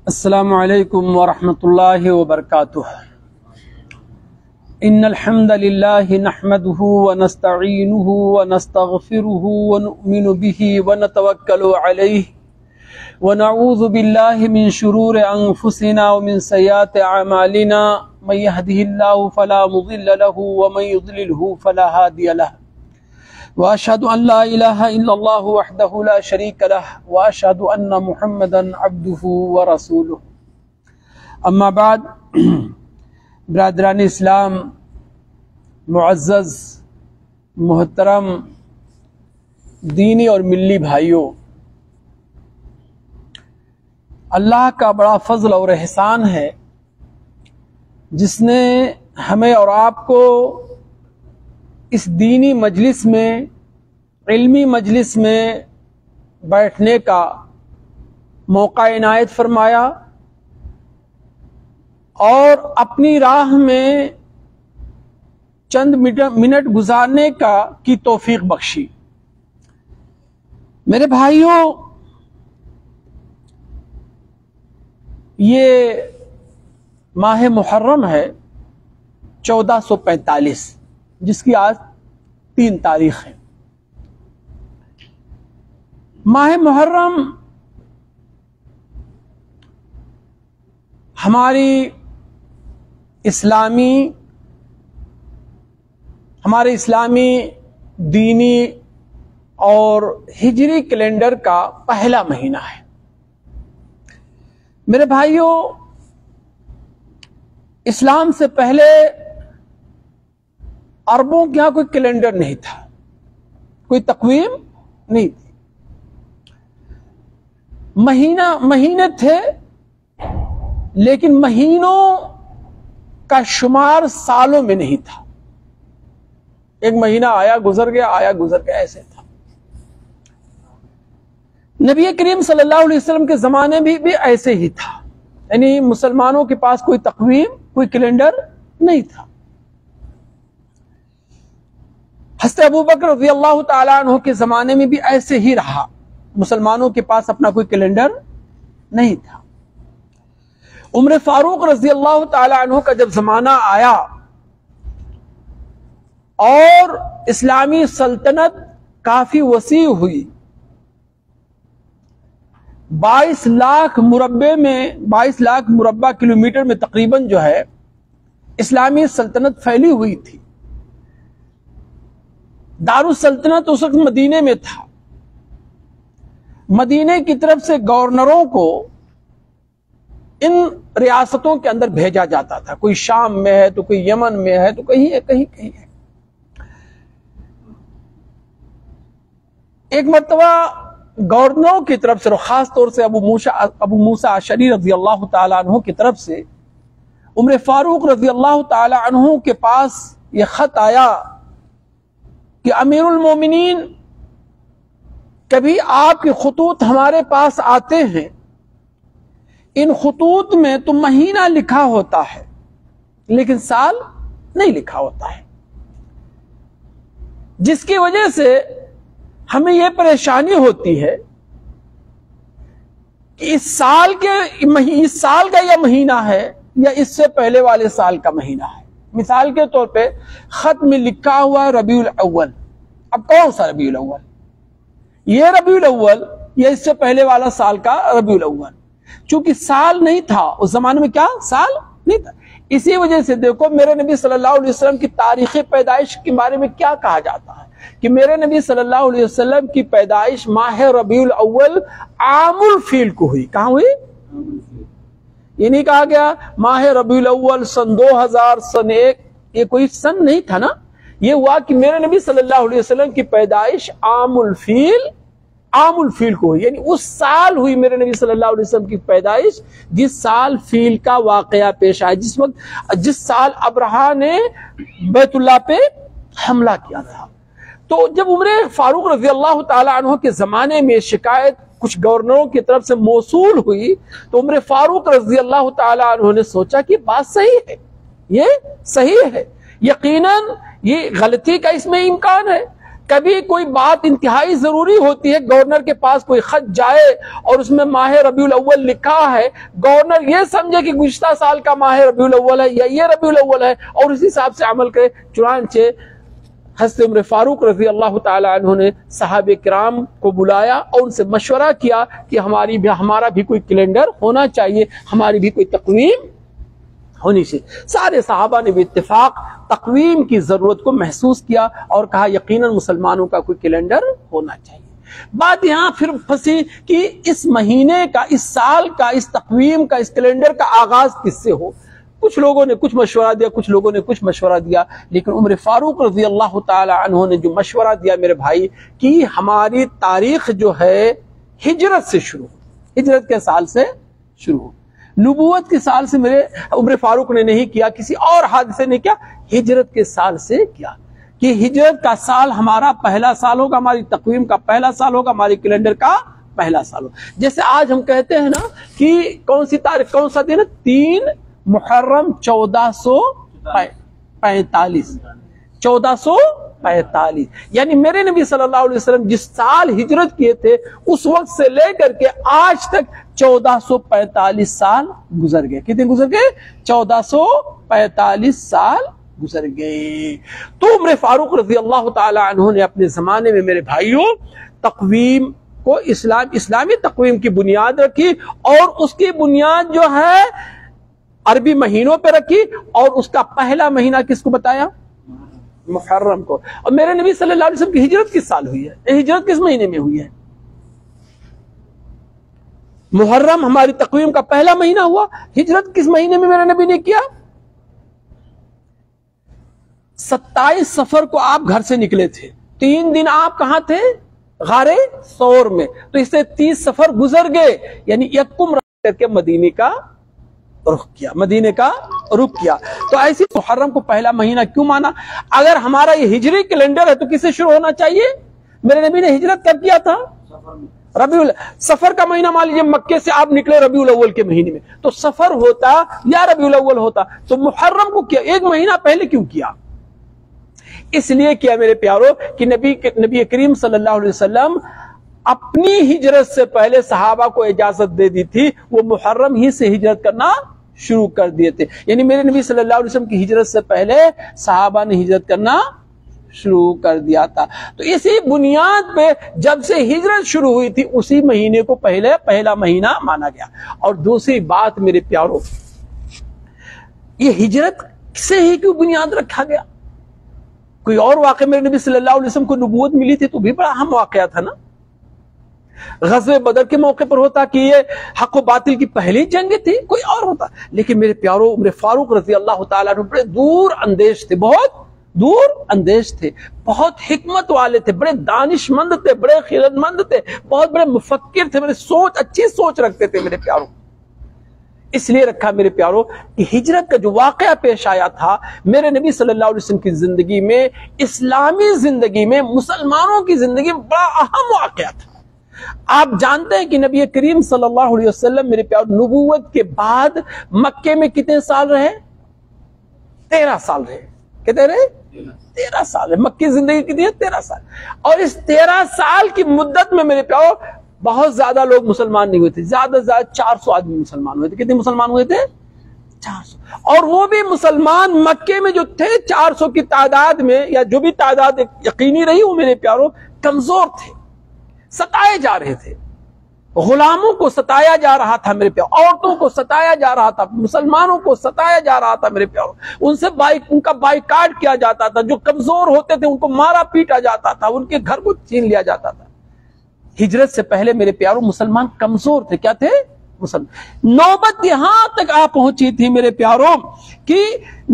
السلام علیکم ورحمۃ اللہ وبرکاتہ۔ ان الحمد للہ نحمده ونستعینه ونستغفره ونؤمن به ونتوکل علیہ ونعوذ باللہ من شرور انفسنا ومن سیئات اعمالنا من يهده الله فلا مضل له ومن يضلله فلا هادي له واشهد ان لا اله الا الله وحده لا شريك له واشهد ان محمدا عبده ورسوله۔ اما بعد، برادران اسلام، معزز محترم دینی اور ملی بھائیوں، اللہ کا بڑا فضل اور احسان ہے جس نے ہمیں اور آپ کو اس دینی مجلس میں، علمی مجلس میں بیٹھنے کا موقع عنایت فرمایا اور اپنی راہ میں چند منٹ گزارنے کی توفیق بخشی۔ میرے بھائیوں، یہ ماہ محرم ہے 1445، جس کی آج 3 تاریخ ہے۔ ماہ محرم ہمارے اسلامی دینی اور ہجری کیلنڈر کا پہلا مہینہ ہے۔ میرے بھائیوں، اسلام سے پہلے عربوں کے یہاں کوئی کیلنڈر نہیں تھا، کوئی تقویم نہیں تھی، مہینے تھے، لیکن مہینوں کا شمار سالوں میں نہیں تھا۔ ایک مہینہ آیا گزر گیا، ایسے تھا۔ نبی کریم صلی اللہ علیہ وسلم کے زمانے بھی ایسے ہی تھا، یعنی مسلمانوں کے پاس کوئی تقویم، کوئی کیلنڈر نہیں تھا۔ حضرت ابوبکر رضی اللہ تعالیٰ عنہ کے زمانے میں بھی ایسے ہی رہا، مسلمانوں کے پاس اپنا کوئی کیلنڈر نہیں تھا۔ عمر فاروق رضی اللہ تعالیٰ عنہ کا جب زمانہ آیا اور اسلامی سلطنت کافی وسیع ہوئی، 22 لاکھ مربع کلومیٹر میں تقریباً جو ہے اسلامی سلطنت پھیلی ہوئی تھی۔ دارالسلطنت اس وقت مدینے میں تھا۔ مدینے کی طرف سے گورنروں کو ان ریاستوں کے اندر بھیجا جاتا تھا، کوئی شام میں ہے تو کوئی یمن میں ہے تو کہیں ہے۔ ایک مرتبہ گورنروں کی طرف سے، خاص طور سے ابو موسیٰ اشعری رضی اللہ تعالیٰ عنہ کی طرف سے عمر فاروق رضی اللہ تعالیٰ عنہ کے پاس یہ خط آیا کہ امیر المومنین، کبھی آپ کے خطوط ہمارے پاس آتے ہیں، ان خطوط میں تو مہینہ لکھا ہوتا ہے لیکن سال نہیں لکھا ہوتا ہے، جس کی وجہ سے ہمیں یہ پریشانی ہوتی ہے کہ اس سال کا یہ مہینہ ہے یا اس سے پہلے والے سال کا مہینہ ہے۔ مثال کے طور پہ خط میں لکھا ہوا ہے ربیع الاول، اب کون سا ربیع الاول؟ یہ ربیع الاول یا اس سے پہلے والا سال کا ربیع الاول؟ چونکہ سال نہیں تھا اس زمانے میں، کیا سال نہیں تھا، اسی وجہ سے دیکھو میرے نبی صلی اللہ علیہ وسلم کی تاریخ پیدائش کے بارے میں کیا کہا جاتا ہے کہ میرے نبی صلی اللہ علیہ وسلم کی پیدائش ماہ ربیع الاول عام الفیل کو ہوئی۔ کہاں ہوئی؟ یہ نہیں کہا گیا ماہ ربیع الاول سن 2000 سن 1، یہ کوئی سن نہیں تھا نا، یہ ہوا کہ میرے نبی صلی اللہ علیہ وسلم کی پیدائش عام الفیل کو ہوئی، یعنی اس سال ہوئی میرے نبی صلی اللہ علیہ وسلم کی پیدائش جس سال فیل کا واقعہ پیش آیا، جس سال ابرہہ نے بیت اللہ پہ حملہ کیا تھا۔ تو جب عمر فاروق رضی اللہ تعالیٰ عنہ کے زمانے میں شکایت کچھ گورنروں کی طرف سے موصول ہوئی تو عمر فاروق رضی اللہ تعالیٰ عنہ نے سوچا کہ بات صحیح ہے، یہ صحیح ہے، یقیناً یہ غلطی کا اس میں امکان ہے، کبھی کوئی بات انتہائی ضروری ہوتی ہے، گورنر کے پاس کوئی خط جائے اور اس میں ماہ ربیع الاول لکھا ہے، گورنر یہ سمجھے کہ گزشتہ سال کا ماہ ربیع الاول ہے یا یہ ربیع الاول ہے اور اسی حساب سے عمل کرے۔ چنانچہ حضرت عمر فاروق رضی اللہ تعالی عنہ نے صحابہ کرام کو بلایا اور ان سے مشورہ کیا کہ ہمارا بھی کوئی کیلنڈر ہونا چاہیے، ہماری بھی کوئی تقویم ہونی چاہیے۔ سارے صحابہ نے بھی اتفاق تقویم کی ضرورت کو محسوس کیا اور کہا یقیناً مسلمانوں کا کوئی کیلنڈر ہونا چاہیے۔ بات یہاں پھر پھنسی کہ اس مہینے کا، اس سال کا، اس تقویم کا، اس کیلنڈر کا آغاز کس سے ہو۔ کچھ لوگوں نے کچھ مشورہ دیا، کچھ لوگوں نے کچھ مشورہ دیا، لیکن عمر فاروق رضی اللہ تعالی عنہ نے جو مشورہ دیا میرے بھائی کہ ہماری تاریخ جو ہے ہجرت سے شروع، ہجرت کے سال سے شروع، نبوت کے سال سے میرے عمر فاروق نے نہیں کیا، کسی اور حادثے نے کیا، ہجرت کے سال سے کیا، کہ ہجرت کا سال ہمارا پہلا سال ہوگا، ہماری تقویم کا پہلا سال ہوگا، ہماری کیلنڈر کا پہلا سال ہوگا۔ جیسے آج ہم کہتے ہیں نا کہ کون سی تاریخ، کون سا دن ہے، 3 محرم 1445، 1445، یعنی میرے نبی صلی اللہ علیہ وسلم جس سال ہجرت کیے تھے اس وقت سے لے کر کے آج تک 1445 سال گزر گئے۔ کتنے گزر گئے؟ 1445 سال گزر گئے۔ تو عمر فاروق رضی اللہ تعالی عنہ نے اپنے زمانے میں میرے بھائیوں تقویم کو اسلامی تقویم کی بنیاد رکھی، اور اس کی بنیاد جو ہے عربی مہینوں پہ رکھی، اور اس کا پہلا مہینہ کس کو بتایا؟ محرم کو۔ اور میرے نبی صلی اللہ علیہ وسلم کی ہجرت کس سال ہوئی ہے؟ ہجرت کس مہینے میں ہوئی ہے؟ محرم ہماری تقویم کا پہلا مہینہ ہوا، ہجرت کس مہینے میں میرے نبی نے کیا؟ 27 صفر کو آپ گھر سے نکلے تھے، 3 دن آپ کہاں تھے؟ غار ثور میں، تو اس سے 30 صفر گزر گئے، یعنی یکم کر کے مدینے کا رخ کیا، مدینے کا رخ کیا۔ تو ایسی محرم کو پہلا مہینہ کیوں مانا؟ اگر ہمارا یہ ہجری کیلنڈر ہے تو کس سے شروع ہونا چاہیے؟ میرے نبی نے ہجرت کب کیا تھا؟ سفر کا مہینہ مان لیجیے، مکے سے آپ نکلے ربیع الاول کے مہینے میں، تو سفر ہوتا یا ربیع الاول ہوتا، تو محرم کو کیا ایک مہینہ پہلے کیوں کیا؟ اس لیے کیا میرے پیارو کہ نبی کریم صلی اللہ علیہ وسلم اپنی ہجرت سے پہلے صحابہ کو اجازت دے دی تھی، وہ محرم ہی سے ہجرت کرنا شروع کر دیے تھے، یعنی میرے نبی صلی اللہ علیہ وسلم کی ہجرت سے پہلے صحابہ نے ہجرت کرنا شروع کر دیا تھا۔ تو اسی بنیاد پہ جب سے ہجرت شروع ہوئی تھی اسی مہینے کو پہلا مہینہ مانا گیا۔ اور دوسری بات میرے پیارو، یہ ہجرت سے ہی کیوں بنیاد رکھا گیا؟ کوئی اور واقعہ میرے نبی صلی اللہ علیہ وسلم کو نبوت ملی تھی تو بھی بڑا اہم واقعہ تھا نا، غزوہ بدر کے موقع پر ہوتا کہ یہ حق و باطل کی پہلی جنگ تھی، کوئی اور ہوتا، لیکن میرے پیارو عمر فاروق رضی اللہ تعالیٰ عنہ بڑے دور اندیش تھے، بہت دور اندیش تھے، بہت حکمت والے تھے، بڑے دانش مند تھے، بڑے خیرت مند تھے، بہت بڑے مفکر تھے، بڑے اچھی سوچ رکھتے تھے میرے پیارو۔ اس لیے رکھا میرے پیارو کہ ہجرت کا جو واقعہ پیش آیا تھا میرے نبی صلی اللہ علیہ وسلم کی زندگی میں، اسلامی زندگی میں، مسلمانوں کی زندگی میں بڑا اہم واقعہ تھا۔ آپ جانتے ہیں کہ نبی کریم صلی اللہ علیہ وسلم میرے پیارو نبوت کے بعد مکے میں کتنے سال رہے؟ 13 سال رہے۔ کتنے رہے؟ 13 سال۔ مکی زندگی کتنی ہے؟ 13 سال۔ اور اس 13 سال کی مدت میں میرے پیارو بہت زیادہ لوگ مسلمان نہیں ہوئے تھے، زیادہ سے زیادہ 400 آدمی مسلمان ہوئے تھے۔ کتنے مسلمان ہوئے تھے؟ 400۔ اور وہ بھی مسلمان مکے میں جو تھے 400 کی تعداد میں، یا جو بھی تعداد یقینی رہی، وہ میرے پیارو کمزور تھے، ستائے جا رہے تھے، غلاموں کو ستایا جا رہا تھا میرے پیارو، عورتوں کو ستایا جا رہا تھا، مسلمانوں کو ستایا جا رہا تھا میرے پیارو، ان کا بائیکاٹ کیا جاتا تھا، جو کمزور ہوتے تھے ان کو مارا پیٹا جاتا تھا، ان کے گھر کو چھین لیا جاتا تھا۔ ہجرت سے پہلے میرے پیارو مسلمان کمزور تھے، کیا تھے؟ مسلمان۔ نوبت یہاں تک آ پہنچی تھی میرے پیارو کہ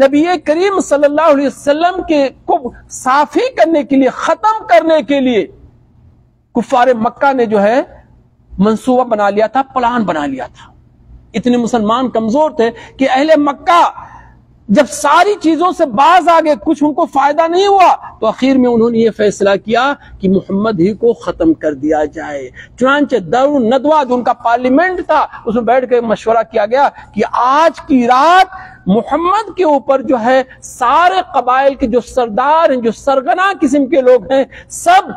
نبی کریم صلی اللہ علیہ وسلم کے کو صافی کرنے کے لیے، ختم کرنے کے لیے کفار مکہ نے جو ہے منصوبہ بنا لیا تھا، پلان بنا لیا تھا۔ اتنے مسلمان کمزور تھے کہ اہل مکہ جب ساری چیزوں سے باز آ گئے، کچھ ان کو فائدہ نہیں ہوا، تو آخر میں انہوں نے یہ فیصلہ کیا کہ محمد ہی کو ختم کر دیا جائے۔ چنانچہ دار الندوہ جو ان کا پارلیمنٹ تھا، اس میں بیٹھ کے مشورہ کیا گیا کہ آج کی رات محمد کے اوپر جو ہے سارے قبائل کے جو سردار ہیں، جو سرغنا قسم کے لوگ ہیں، سب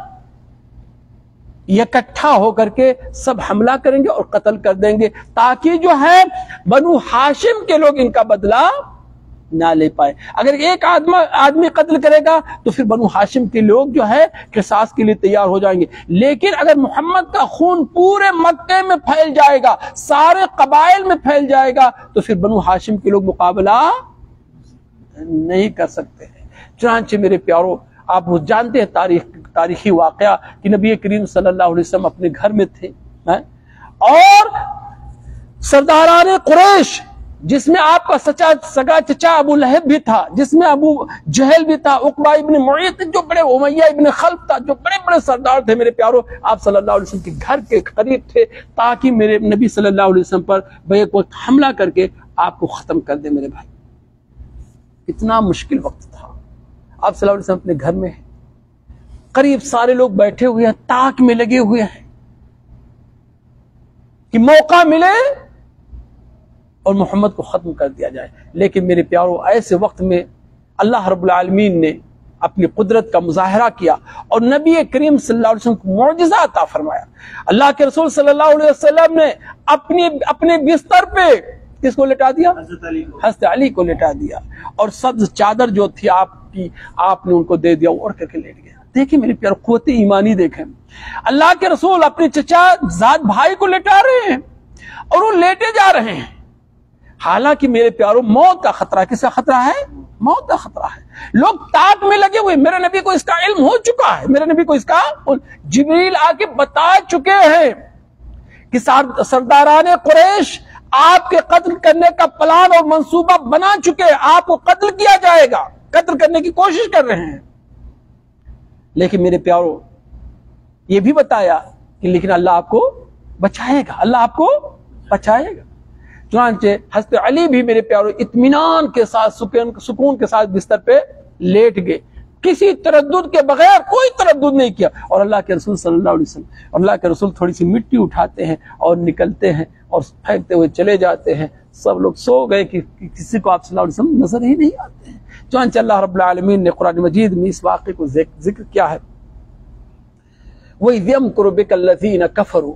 اکٹھا ہو کر کے سب حملہ کریں گے اور قتل کر دیں گے، تاکہ جو ہے بنو ہاشم کے لوگ ان کا بدلہ نہ لے پائے۔ اگر ایک آدمی قتل کرے گا تو پھر بنو ہاشم کے لوگ جو ہے قصاص کے لیے تیار ہو جائیں گے، لیکن اگر محمد کا خون پورے مکے میں پھیل جائے گا، سارے قبائل میں پھیل جائے گا، تو پھر بنو ہاشم کے لوگ مقابلہ نہیں کر سکتے ہیں۔ چنانچہ میرے پیاروں، آپ وہ جانتے ہیں تاریخی واقعہ کہ نبی کریم صلی اللہ علیہ وسلم اپنے گھر میں تھے اور سرداران قریش، جس میں آپ کا سگا چچا ابو لہب بھی تھا، جس میں ابو جہل بھی تھا، عقبہ ابن معیط، جو بڑے امیہ ابن خلف تھا، جو بڑے بڑے سردار تھے میرے پیاروں، آپ صلی اللہ علیہ وسلم کے گھر کے قریب تھے، تاکہ میرے نبی صلی اللہ علیہ وسلم پر بیک وقت حملہ کر کے آپ کو ختم کر دے۔ میرے بھائی، اتنا مشکل وقت تھا، آپ صلی اللہ علیہ وسلم اپنے گھر میں ہیں، قریب سارے لوگ بیٹھے ہوئے ہیں، تاک میں لگے ہوئے ہیں کہ موقع ملے اور محمد کو ختم کر دیا جائے۔ لیکن میرے پیاروں، ایسے وقت میں اللہ رب العالمین نے اپنی قدرت کا مظاہرہ کیا اور نبی کریم صلی اللہ علیہ وسلم کو معجزہ عطا فرمایا۔ اللہ کے رسول صلی اللہ علیہ وسلم نے اپنے بستر پہ کس کو لٹا دیا؟ حضرت علی کو لٹا دیا، اور سبز چادر جو تھی آپ نے ان کو دے دیا، اوڑھ کر کے لیٹ گیا۔ دیکھیں میرے پیاروں، قوت ایمانی دیکھیں، اللہ کے رسول اپنے چچا زاد بھائی کو لٹا رہے ہیں اور وہ لیٹے جا رہے ہیں، حالانکہ میرے پیاروں موت کا خطرہ، کس کا خطرہ ہے؟ موت کا خطرہ ہے۔ لوگ تاک میں لگے ہوئے، میرے نبی کو اس کا علم ہو چکا ہے، میرے نبی کو اس کا جبریل آ کے بتا چکے ہیں کہ سرداران قریش آپ کے قتل کرنے کا پلان اور منصوبہ بنا چکے، آپ کو قتل کیا جائے گا، قتل کرنے کی کوشش کر رہے ہیں۔ لیکن میرے پیاروں، یہ بھی بتایا کہ لیکن اللہ آپ کو بچائے گا، اللہ آپ کو بچائے گا۔ چنانچہ حضرت علی بھی میرے پیاروں اطمینان کے ساتھ، سکون کے ساتھ بستر پہ لیٹ گئے، کسی تردد کے بغیر، کوئی تردد نہیں کیا۔ اور اللہ کے رسول صلی اللہ علیہ وسلم، اللہ کے رسول تھوڑی سی مٹی اٹھاتے ہیں اور نکلتے ہیں اور پھینکتے ہوئے چلے جاتے ہیں، سب لوگ سو گئے کہ کسی کو آپ صلی اللہ علیہ وسلم نظر ہی نہیں آتے ہیں۔ چنانچہ اللہ رب العالمین نے قرآن مجید میں اس واقعے کو ذکر کیا ہے، وَإِذْ يَمْكُرُ بِكَ الَّذِينَ كَفَرُوا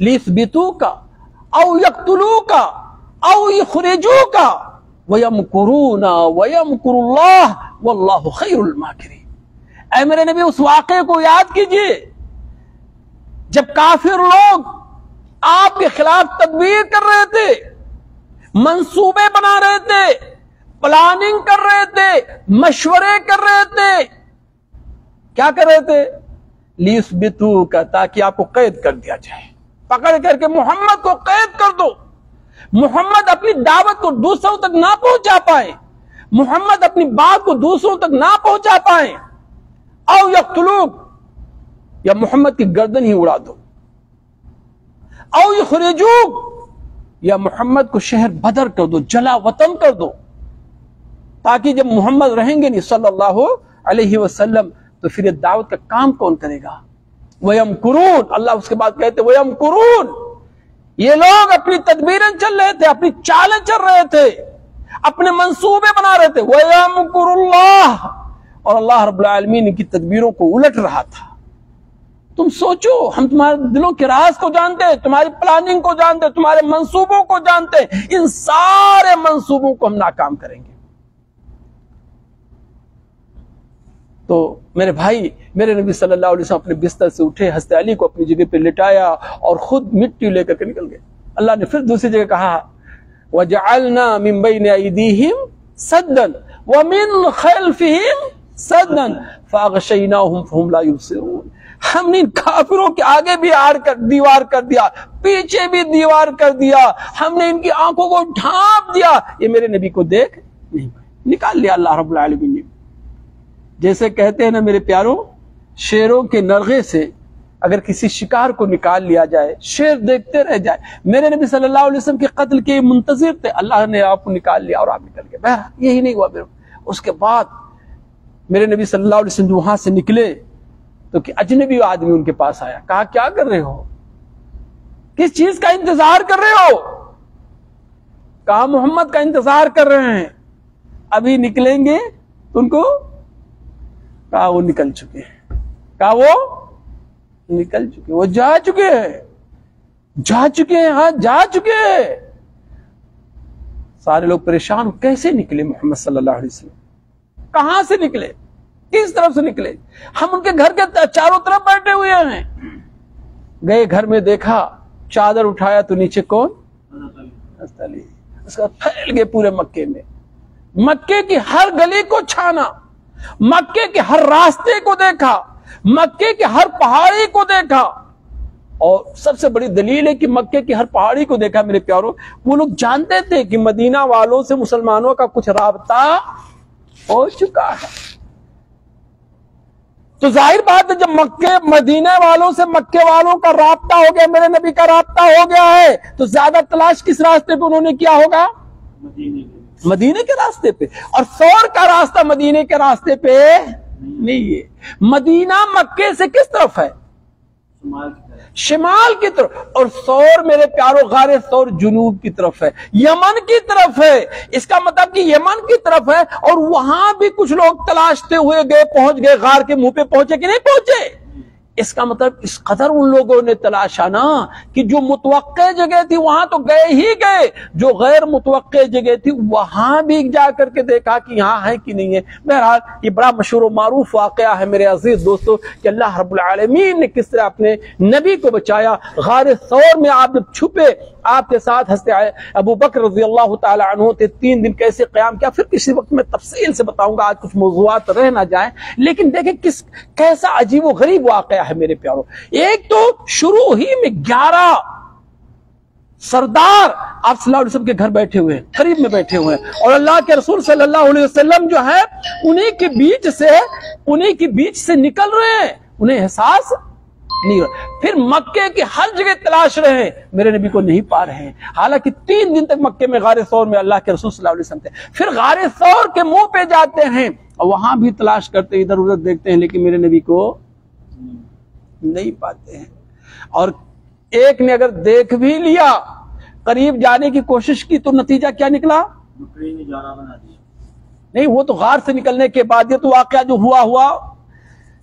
لِيُثْبِتُوكَ أَوْ يَقْتُلُوكَ أَوْ يُخْرِجُوكَ وَيَمْكُرُونَ وَيَمْكُرُ اللَّهُ وَاللَّهُ خَيْرُ الْمَاكِرِينَ۔ اے میرے نبی، اس واقعے کو یاد کیجئے جب کافر لوگ آپ کے خلاف تدبیر کر رہے تھے، منصوبے بنا رہے تھے، پلاننگ کر رہے تھے، مشورے کر رہے تھے، کیا کر رہے تھے؟ لیثبتوک، تاکہ آپ کو قید کر دیا جائے، پکڑ کر کے محمد کو قید کر دو، محمد اپنی دعوت کو دوسروں تک نہ پہنچا پائیں، محمد اپنی بات کو دوسروں تک نہ پہنچا پائیں، او یقتلوک، یا محمد کی گردن ہی اڑا دو، او یخرجوک، یا محمد کو شہر بدر کر دو، جلا وطن کر دو، تاکہ جب محمد رہیں گے نہیں صلی اللہ علیہ وسلم تو پھر یہ دعوت کا کام کون کرے گا؟ وَيَمْكُرُونَ، اللہ اس کے بعد کہتے وَيَمْكُرُونَ، یہ لوگ اپنی تدبیریں چل رہے تھے، اپنی چالیں چل رہے تھے، اپنے منصوبے بنا رہے تھے، وَيَمْكُرُ اللَّهُ، اور اللہ رب العالمین ان کی تدبیروں کو الٹ رہا تھا۔ تم سوچو، ہم تمہارے دلوں کے راز کو جانتے ہیں، تمہاری پلاننگ کو جانتے ہیں، تمہارے منصوبوں کو جانتے ہیں، ان سارے منصوبوں کو ہم ناکام کریں گے۔ تو میرے بھائی، میرے نبی صلی اللہ علیہ وسلم اپنے بستر سے اٹھے، حضرت علی کو اپنی جگہ پہ لٹایا اور خود مٹی لے کر کے نکل گئے۔ اللہ نے پھر دوسری جگہ کہا وَجَعَلْنَا مِن بَيْنِ أَيْدِيهِمْ سَدًّا وَمِن خَلْفِهِمْ سَدًّا فَأَغْشَيْنَاهُمْ فَهُمْ لَا يُبْصِرُونَ، ہم نے ان کافروں کے آگے بھی دیوار کر دیا، پیچھے بھی دیوار کر دیا، ہم نے ان کی آنکھوں کو ڈھانپ دیا، یہ میرے نبی کو دیکھ نہیں پائے، نکال لیا اللہ رب العالمین نے۔ جیسے کہتے ہیں نا میرے پیاروں، شیروں کے نرغے سے اگر کسی شکار کو نکال لیا جائے، شیر دیکھتے رہ جائے، میرے نبی صلی اللہ علیہ وسلم کے قتل کے منتظر تھے، اللہ نے آپ کو نکال لیا اور آپ نکل گئے۔ بہرحال یہی نہیں ہوا، اس کے بعد میرے نبی صلی اللہ علیہ وسلم وہاں سے نکلے تو کہ اجنبی آدمی ان کے پاس آیا، کہا کیا کر رہے ہو، کس چیز کا انتظار کر رہے ہو؟ کہا محمد کا انتظار کر رہے ہیں، ابھی نکلیں گے تو ان کو کہا وہ نکل چکے ہیں، کہا وہ نکل چکے، وہ جا چکے ہیں، جا چکے ہیں، ہاں جا چکے ہیں۔ سارے لوگ پریشان، کیسے نکلے محمد صلی اللہ علیہ وسلم، کہاں سے نکلے، کس طرف سے نکلے؟ ہم ان کے گھر کے چاروں طرف بیٹھے ہوئے ہیں۔ گئے گھر میں، دیکھا چادر اٹھایا تو نیچے کون؟ حضرت علی۔ اس کا پھیل گئے پورے مکے میں، مکے کی ہر گلی کو چھانا، مکے کے ہر راستے کو دیکھا، مکے کے ہر پہاڑی کو دیکھا، اور سب سے بڑی دلیل ہے کہ مکے کی ہر پہاڑی کو دیکھا میرے پیاروں، وہ لوگ جانتے تھے کہ مدینہ والوں سے مسلمانوں کا کچھ رابطہ ہو چکا ہے۔ تو ظاہر بات ہے جب مکے مدینہ والوں سے مکے والوں کا رابطہ ہو گیا، میرے نبی کا رابطہ ہو گیا ہے، تو زیادہ تلاش کس راستے پہ انہوں نے کیا ہوگا؟ مدینے کے راستے پہ۔ اور ثور کا راستہ مدینے کے راستے پہ نہیں ہے۔ مدینہ مکے سے کس طرف ہے؟ شمال کی طرف، اور ثور میرے پیاروں غار ثور جنوب کی طرف ہے، یمن کی طرف ہے۔ اس کا مطلب کہ یمن کی طرف ہے، اور وہاں بھی کچھ لوگ تلاشتے ہوئے گئے، پہنچ گئے، غار کے منہ پہ پہنچے کہ نہیں پہنچے؟ اس کا مطلب اس قدر ان لوگوں نے تلاشا نا کہ جو متوقع جگہ تھی وہاں تو گئے ہی گئے، جو غیر متوقع جگہ تھی وہاں بھی جا کر کے دیکھا کہ یہاں ہے کہ نہیں ہے۔ بہرحال یہ بڑا مشہور و معروف واقعہ ہے میرے عزیز دوستو کہ اللہ رب العالمین نے کس طرح اپنے نبی کو بچایا۔ غار ثور میں آپ جب چھپے، آپ کے ساتھ حضرت ابو بکر رضی اللہ تعالی عنہ تھے، 3 دن کیسے قیام کیا، پھر کسی وقت میں تفصیل سے بتاؤں گا، آج کچھ موضوعات رہ نہ جائیں، لیکن دیکھیں کیسا عجیب و غریب واقعہ ہے میرے پیاروں۔ ایک تو شروع ہی میں 11 سردار آپ صلی اللہ علیہ وسلم کے گھر بیٹھے ہوئے ہیں، قریب میں بیٹھے ہوئے ہیں، اور اللہ کے رسول صلی اللہ علیہ وسلم جو ہے انہیں کے بیچ سے نکل رہے ہیں، انہیں احساس نہیں ہوا۔ پھر مکے کی ہر جگہ تلاش رہے ہیں، میرے نبی کو نہیں پا رہے ہیں، حالانکہ 3 دن تک مکے میں غار ثور میں اللہ کے رسول صلی اللہ علیہ وسلم تھے۔ پھر غار ثور کے منہ پہ جاتے ہیں اور وہاں بھی تلاش کرتے، ادھر ادھر دیکھتے ہیں، لیکن میرے نبی کو نہیں پاتے ہیں۔ اور ایک نے اگر دیکھ بھی لیا، قریب جانے کی کوشش کی، تو نتیجہ کیا نکلا؟ نہیں، وہ تو غار سے نکلنے کے بعد، یہ تو واقعہ جو ہوا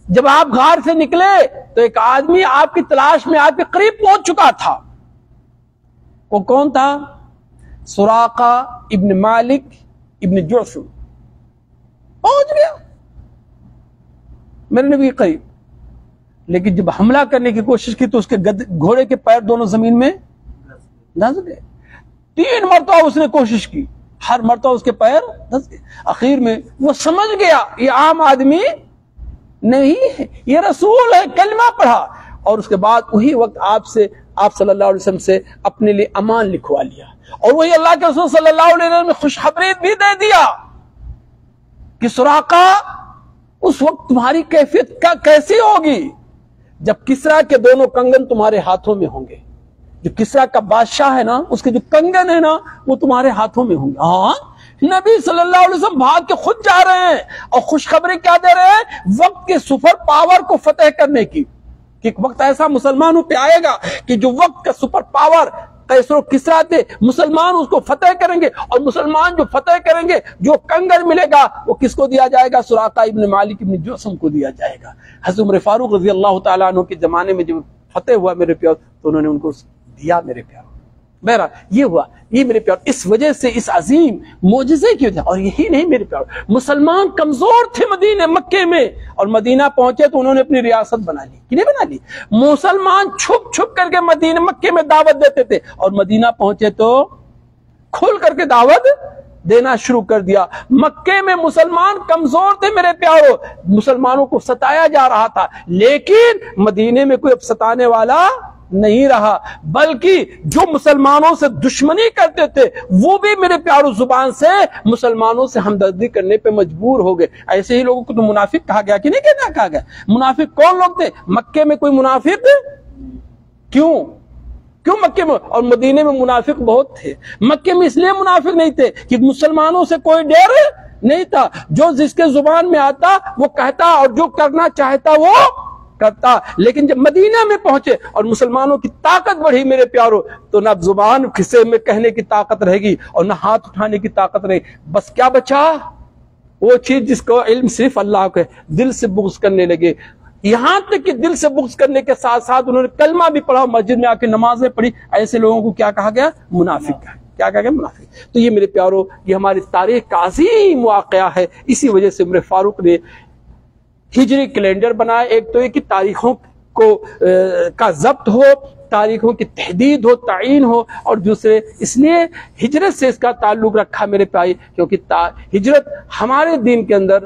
جب آپ غار سے نکلے تو ایک آدمی آپ کی تلاش میں آپ کے قریب پہنچ چکا تھا۔ وہ کون تھا؟ سراقہ ابن مالک ابن جعشم پہنچ گیا میرے نبی کے قریب، لیکن جب حملہ کرنے کی کوشش کی تو اس کے گھوڑے کے پیر دونوں زمین میں دھس گئے۔ 3 مرتبہ اس نے کوشش کی، ہر مرتبہ اس کے پیر دھس گئے۔ آخر میں وہ سمجھ گیا یہ عام آدمی نہیں ہے، یہ رسول ہے، کلمہ پڑھا، اور اس کے بعد وہی وقت آپ صلی اللہ علیہ وسلم سے اپنے لیے امان لکھوا لیا، اور وہی اللہ کے رسول صلی اللہ علیہ وسلم نے خوشخبری بھی دے دیا کہ سراقہ اس وقت تمہاری کیفیت کیسی ہوگی جب کسرا کے دونوں کنگن تمہارے ہاتھوں میں ہوں گے۔ جو کسرا کا بادشاہ ہے نا، اس کے جو کنگن ہے نا وہ تمہارے ہاتھوں میں ہوں گے۔ ہاں، نبی صلی اللہ علیہ وسلم بھاگ کے خود جا رہے ہیں اور خوشخبری کیا دے رہے ہیں؟ وقت کے سپر پاور کو فتح کرنے کی، کہ ایک وقت ایسا مسلمانوں پہ آئے گا کہ جو وقت کا سپر پاور قیصر و کسرا تھے، مسلمان اس کو فتح کریں گے، اور مسلمان جو فتح کریں گے، جو کنگن ملے گا وہ کس کو دیا جائے گا؟ سراقہ ابن مالک ابن جعشم کو دیا جائے گا۔ حضرت عمر فاروق رضی اللہ تعالیٰ عنہ کے زمانے میں جب فتح ہوا میرے پیار، تو انہوں نے ان کو دیا میرے پیار۔ بہرحال یہ ہوا، یہ میرے پیار اس وجہ سے، اس عظیم معجزے کی وجہ، اور یہی نہیں میرے پیار، مسلمان کمزور تھے مدینہ مکے میں، اور مدینہ پہنچے تو انہوں نے اپنی ریاست بنا لی، کہ نہیں بنا لی؟ مسلمان چھپ چھپ کر کے مدینہ مکے میں دعوت دیتے تھے، اور مدینہ پہنچے تو کھل کر کے دعوت دینا شروع کر دیا۔ مکے میں مسلمان کمزور تھے میرے پیاروں، مسلمانوں کو ستایا جا رہا تھا، لیکن مدینے میں کوئی اب ستانے والا نہیں رہا، بلکہ جو مسلمانوں سے دشمنی کرتے تھے وہ بھی میرے پیاروں زبان سے مسلمانوں سے ہمدردی کرنے پہ مجبور ہو گئے۔ ایسے ہی لوگوں کو تو منافق کہا گیا، کہ نہیں کہا گیا؟ منافق کون لوگ تھے مکے میں؟ کوئی منافق کیوں مکے میں اور مدینے میں منافق بہت تھے؟ مکے میں اس لیے منافق نہیں تھے کہ مسلمانوں سے کوئی ڈر نہیں تھا، جو جس کے زبان میں آتا وہ کہتا، اور جو کرنا چاہتا وہ کرتا، لیکن جب مدینہ میں پہنچے اور مسلمانوں کی طاقت بڑھی میرے پیاروں، تو نہ زبان کھسے میں کہنے کی طاقت رہے گی اور نہ ہاتھ اٹھانے کی طاقت رہے گی، بس کیا بچا؟ وہ چیز جس کو علم صرف اللہ کو ہے، دل سے بغض کرنے لگے، یہاں تک کہ دل سے بغض کرنے کے ساتھ ساتھ انہوں نے کلمہ بھی پڑھا، مسجد میں آ کے نمازیں پڑھی، ایسے لوگوں کو کیا کہا گیا؟ منافق کہا۔ کیا کہا گیا؟ منافق۔ تو یہ میرے پیاروں یہ ہماری تاریخ کا عظیم واقعہ ہے، اسی وجہ سے عمر فاروق نے ہجری کیلنڈر بنایا، ایک تو یہ کہ تاریخوں کو کا ضبط ہو، تاریخوں کی تحدید ہو، تعین ہو، اور دوسرے اس لیے ہجرت سے اس کا تعلق رکھا میرے بھائی، کیونکہ ہجرت ہمارے دین کے اندر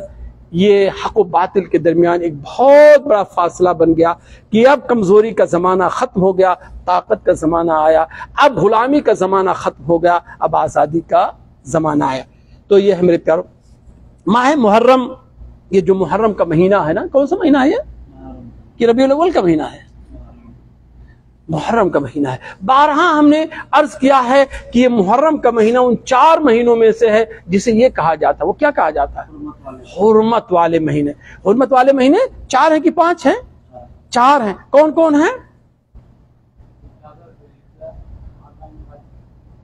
یہ حق و باطل کے درمیان ایک بہت بڑا فاصلہ بن گیا کہ اب کمزوری کا زمانہ ختم ہو گیا، طاقت کا زمانہ آیا، اب غلامی کا زمانہ ختم ہو گیا، اب آزادی کا زمانہ آیا۔ تو یہ ہے میرے پیاروں ماہ محرم، یہ جو محرم کا مہینہ ہے نا، کون سا مہینہ ہے یہ؟ کہ ربیع الاول کا مہینہ ہے، محرم کا مہینہ ہے۔ بارہا ہم نے عرض کیا ہے کہ یہ محرم کا مہینہ ان 4 مہینوں میں سے ہے جسے یہ کہا جاتا ہے، وہ کیا کہا جاتا ہے؟ حرمت والے مہینے۔ حرمت والے مہینے 4 ہیں کہ 5 ہیں؟ 4 ہیں۔ کون کون ہیں؟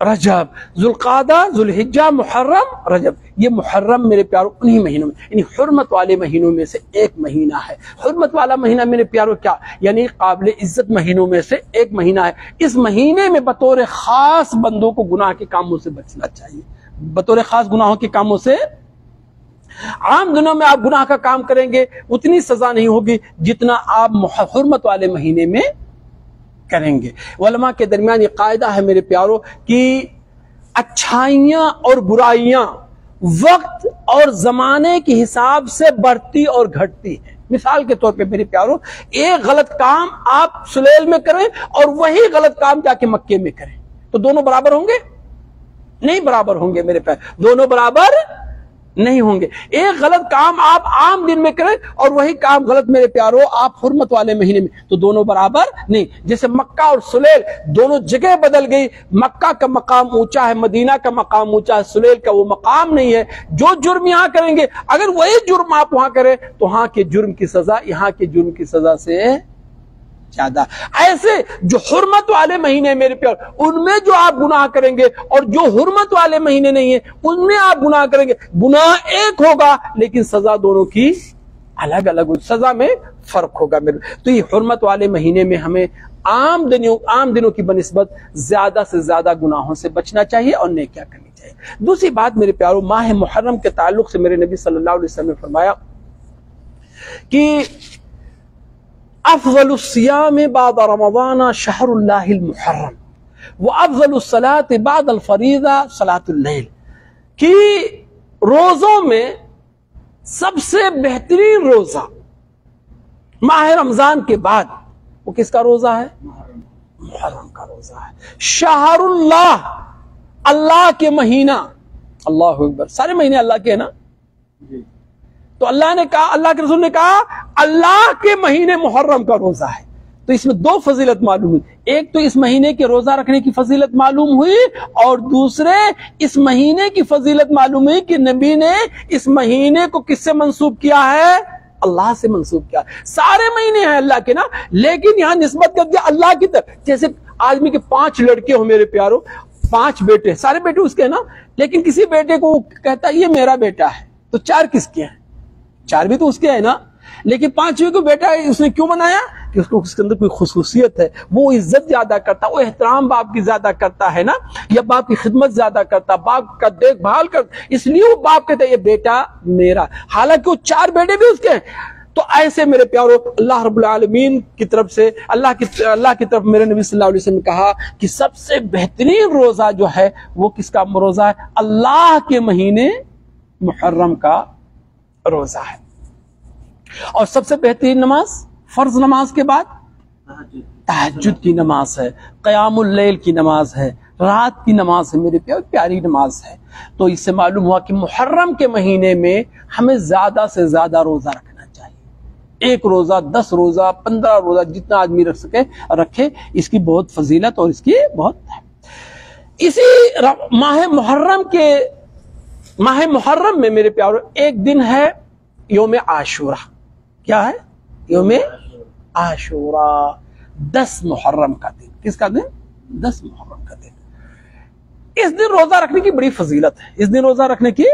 رجب، ذوالقعدہ، ذوالحجہ، محرم، رجب۔ یہ محرم میرے پیاروں انہی مہینوں میں، یعنی حرمت والے مہینوں میں سے ایک مہینہ ہے۔ حرمت والا مہینہ میرے پیاروں کیا؟ یعنی قابل عزت مہینوں میں سے ایک مہینہ ہے۔ اس مہینے میں بطور خاص بندوں کو گناہ کے کاموں سے بچنا چاہیے، بطور خاص گناہوں کے کاموں سے۔ عام دنوں میں آپ گناہ کا کام کریں گے اتنی سزا نہیں ہوگی جتنا آپ حرمت والے مہینے میں کریں گے۔ علماء کے درمیان یہ قاعدہ ہے میرے پیاروں کہ اچھائیاں اور برائیاں وقت اور زمانے کے حساب سے بڑھتی اور گھٹتی ہیں۔ مثال کے طور پہ میرے پیاروں، ایک غلط کام آپ سلیل میں کریں اور وہی غلط کام جا کے مکے میں کریں تو دونوں برابر ہوں گے؟ نہیں برابر ہوں گے میرے پیاروں، دونوں برابر نہیں ہوں گے۔ ایک غلط کام آپ عام دن میں کریں اور وہی کام غلط میرے پیاروں آپ حرمت والے مہینے میں، تو دونوں برابر نہیں۔ جیسے مکہ اور سلیل دونوں جگہ بدل گئی، مکہ کا مقام اونچا ہے، مدینہ کا مقام اونچا ہے، سلیل کا وہ مقام نہیں ہے۔ جو جرم یہاں کریں گے اگر وہی جرم آپ وہاں کریں تو وہاں کے جرم کی سزا یہاں کے جرم کی سزا سے زیادہ۔ ایسے جو حرمت والے مہینے میرے پیار ان میں جو آپ گناہ کریں گے اور جو حرمت والے مہینے نہیں ہیں ان میں آپ گناہ کریں گے، گناہ ایک ہوگا لیکن سزا دونوں کی الگ الگ، سزا میں فرق ہوگا میرے۔ تو یہ حرمت والے مہینے میں ہمیں عام دنوں کی بنسبت زیادہ سے زیادہ گناہوں سے بچنا چاہیے اور نیکیاں کرنی چاہیے۔ دوسری بات میرے پیاروں، ماہ محرم کے تعلق سے میرے نبی صلی اللہ علیہ وسلم نے فرمایا کہ افضل الصیام بعد رمضان شہر اللہ المحرم وافضل الصلاة بعد الفریضہ صلاة اللیل، کہ روزوں میں سب سے بہترین روزہ ماہ رمضان کے بعد وہ کس کا روزہ ہے؟ محرم کا روزہ ہے۔ شہر اللہ، اللہ کے مہینہ، اللہ اکبر، سارے مہینے اللہ کے ہیں نا؟ تو اللہ نے کہا، اللہ کے رسول نے کہا اللہ کے مہینے محرم کا روزہ ہے۔ تو اس میں 2 فضیلت معلوم ہوئی، ایک تو اس مہینے کے روزہ رکھنے کی فضیلت معلوم ہوئی اور دوسرے اس مہینے کی فضیلت معلوم ہوئی کہ نبی نے اس مہینے کو کس سے منسوب کیا ہے؟ اللہ سے منسوب کیا۔ سارے مہینے ہیں اللہ کے نا، لیکن یہاں نسبت کر دیا اللہ کی طرف۔ جیسے آدمی کے 5 لڑکے ہوں میرے پیاروں، 5 بیٹے، سارے بیٹے اس کے ہیں نا، لیکن کسی بیٹے کو کہتا ہے یہ میرا بیٹا ہے، تو 4 کس کے ہیں؟ 4 بھی تو اس کے ہے نا، لیکن 5ویں کو بیٹا ہے اس نے کیوں بنایا؟ کہ اس کو اس کے اندر کوئی خصوصیت ہے، وہ عزت زیادہ کرتا، وہ احترام باپ کی زیادہ کرتا ہے نا، یا باپ کی خدمت زیادہ کرتا، باپ کا دیکھ بھال کرتا، اس لیے وہ باپ کہتا ہے یہ بیٹا میرا، حالانکہ وہ 4 بیٹے بھی اس کے ہیں۔ تو ایسے میرے پیاروں اللہ رب العالمین کی طرف سے اللہ کی طرف میرے نبی صلی اللہ علیہ وسلم نے کہا کہ سب سے بہترین روزہ جو ہے وہ کس کا روزہ ہے؟ اللہ کے مہینے محرم کا روزہ ہے۔ اور سب سے بہترین نماز فرض نماز کے بعد تہجد کی نماز ہے، قیام اللیل کی نماز ہے، رات کی نماز ہے میرے پیاری نماز ہے۔ تو اس سے معلوم ہوا کہ محرم کے مہینے میں ہمیں زیادہ سے زیادہ روزہ رکھنا چاہیے، 1 روزہ، 10 روزہ، 15 روزہ، جتنا آدمی رکھ سکے رکھے، اس کی بہت فضیلت اور اس کی بہت ہے۔ اسی ماہ محرم میں میرے پیاروں ایک دن ہے یوم عاشورہ۔ کیا ہے؟ یوم عاشورہ، 10 محرم کا دن۔ کس کا دن؟ 10 محرم کا دن۔ اس دن روزہ رکھنے کی بڑی فضیلت ہے، اس دن روزہ رکھنے کی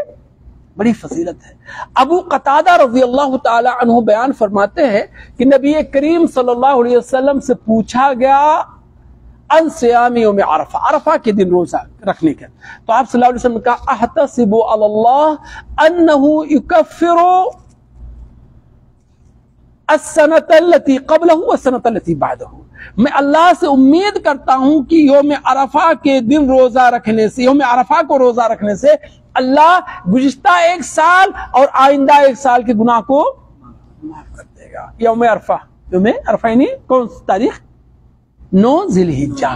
بڑی فضیلت ہے۔ ابو قتادہ رضی اللہ تعالی عنہ بیان فرماتے ہیں کہ نبی کریم صلی اللہ علیہ وسلم سے پوچھا گیا ان صیام یوم عرفہ، عرفہ کے دن روزہ رکھنے کا، تو آپ صلی اللہ علیہ وسلم نے کہا احتسب علی اللہ انہ یکفر السنۃ التي قبلہ والسنۃ التي بعدہ، میں اللہ سے امید کرتا ہوں کہ یوم عرفہ کے دن روزہ رکھنے سے، یوم عرفہ کو روزہ رکھنے سے اللہ گزشتہ 1 سال اور آئندہ 1 سال کے گناہ کو معاف کر دے گا۔ یوم عرفہ، یوم عرفہ یعنی کون سی تاریخ؟ 9 ذی الحجہ۔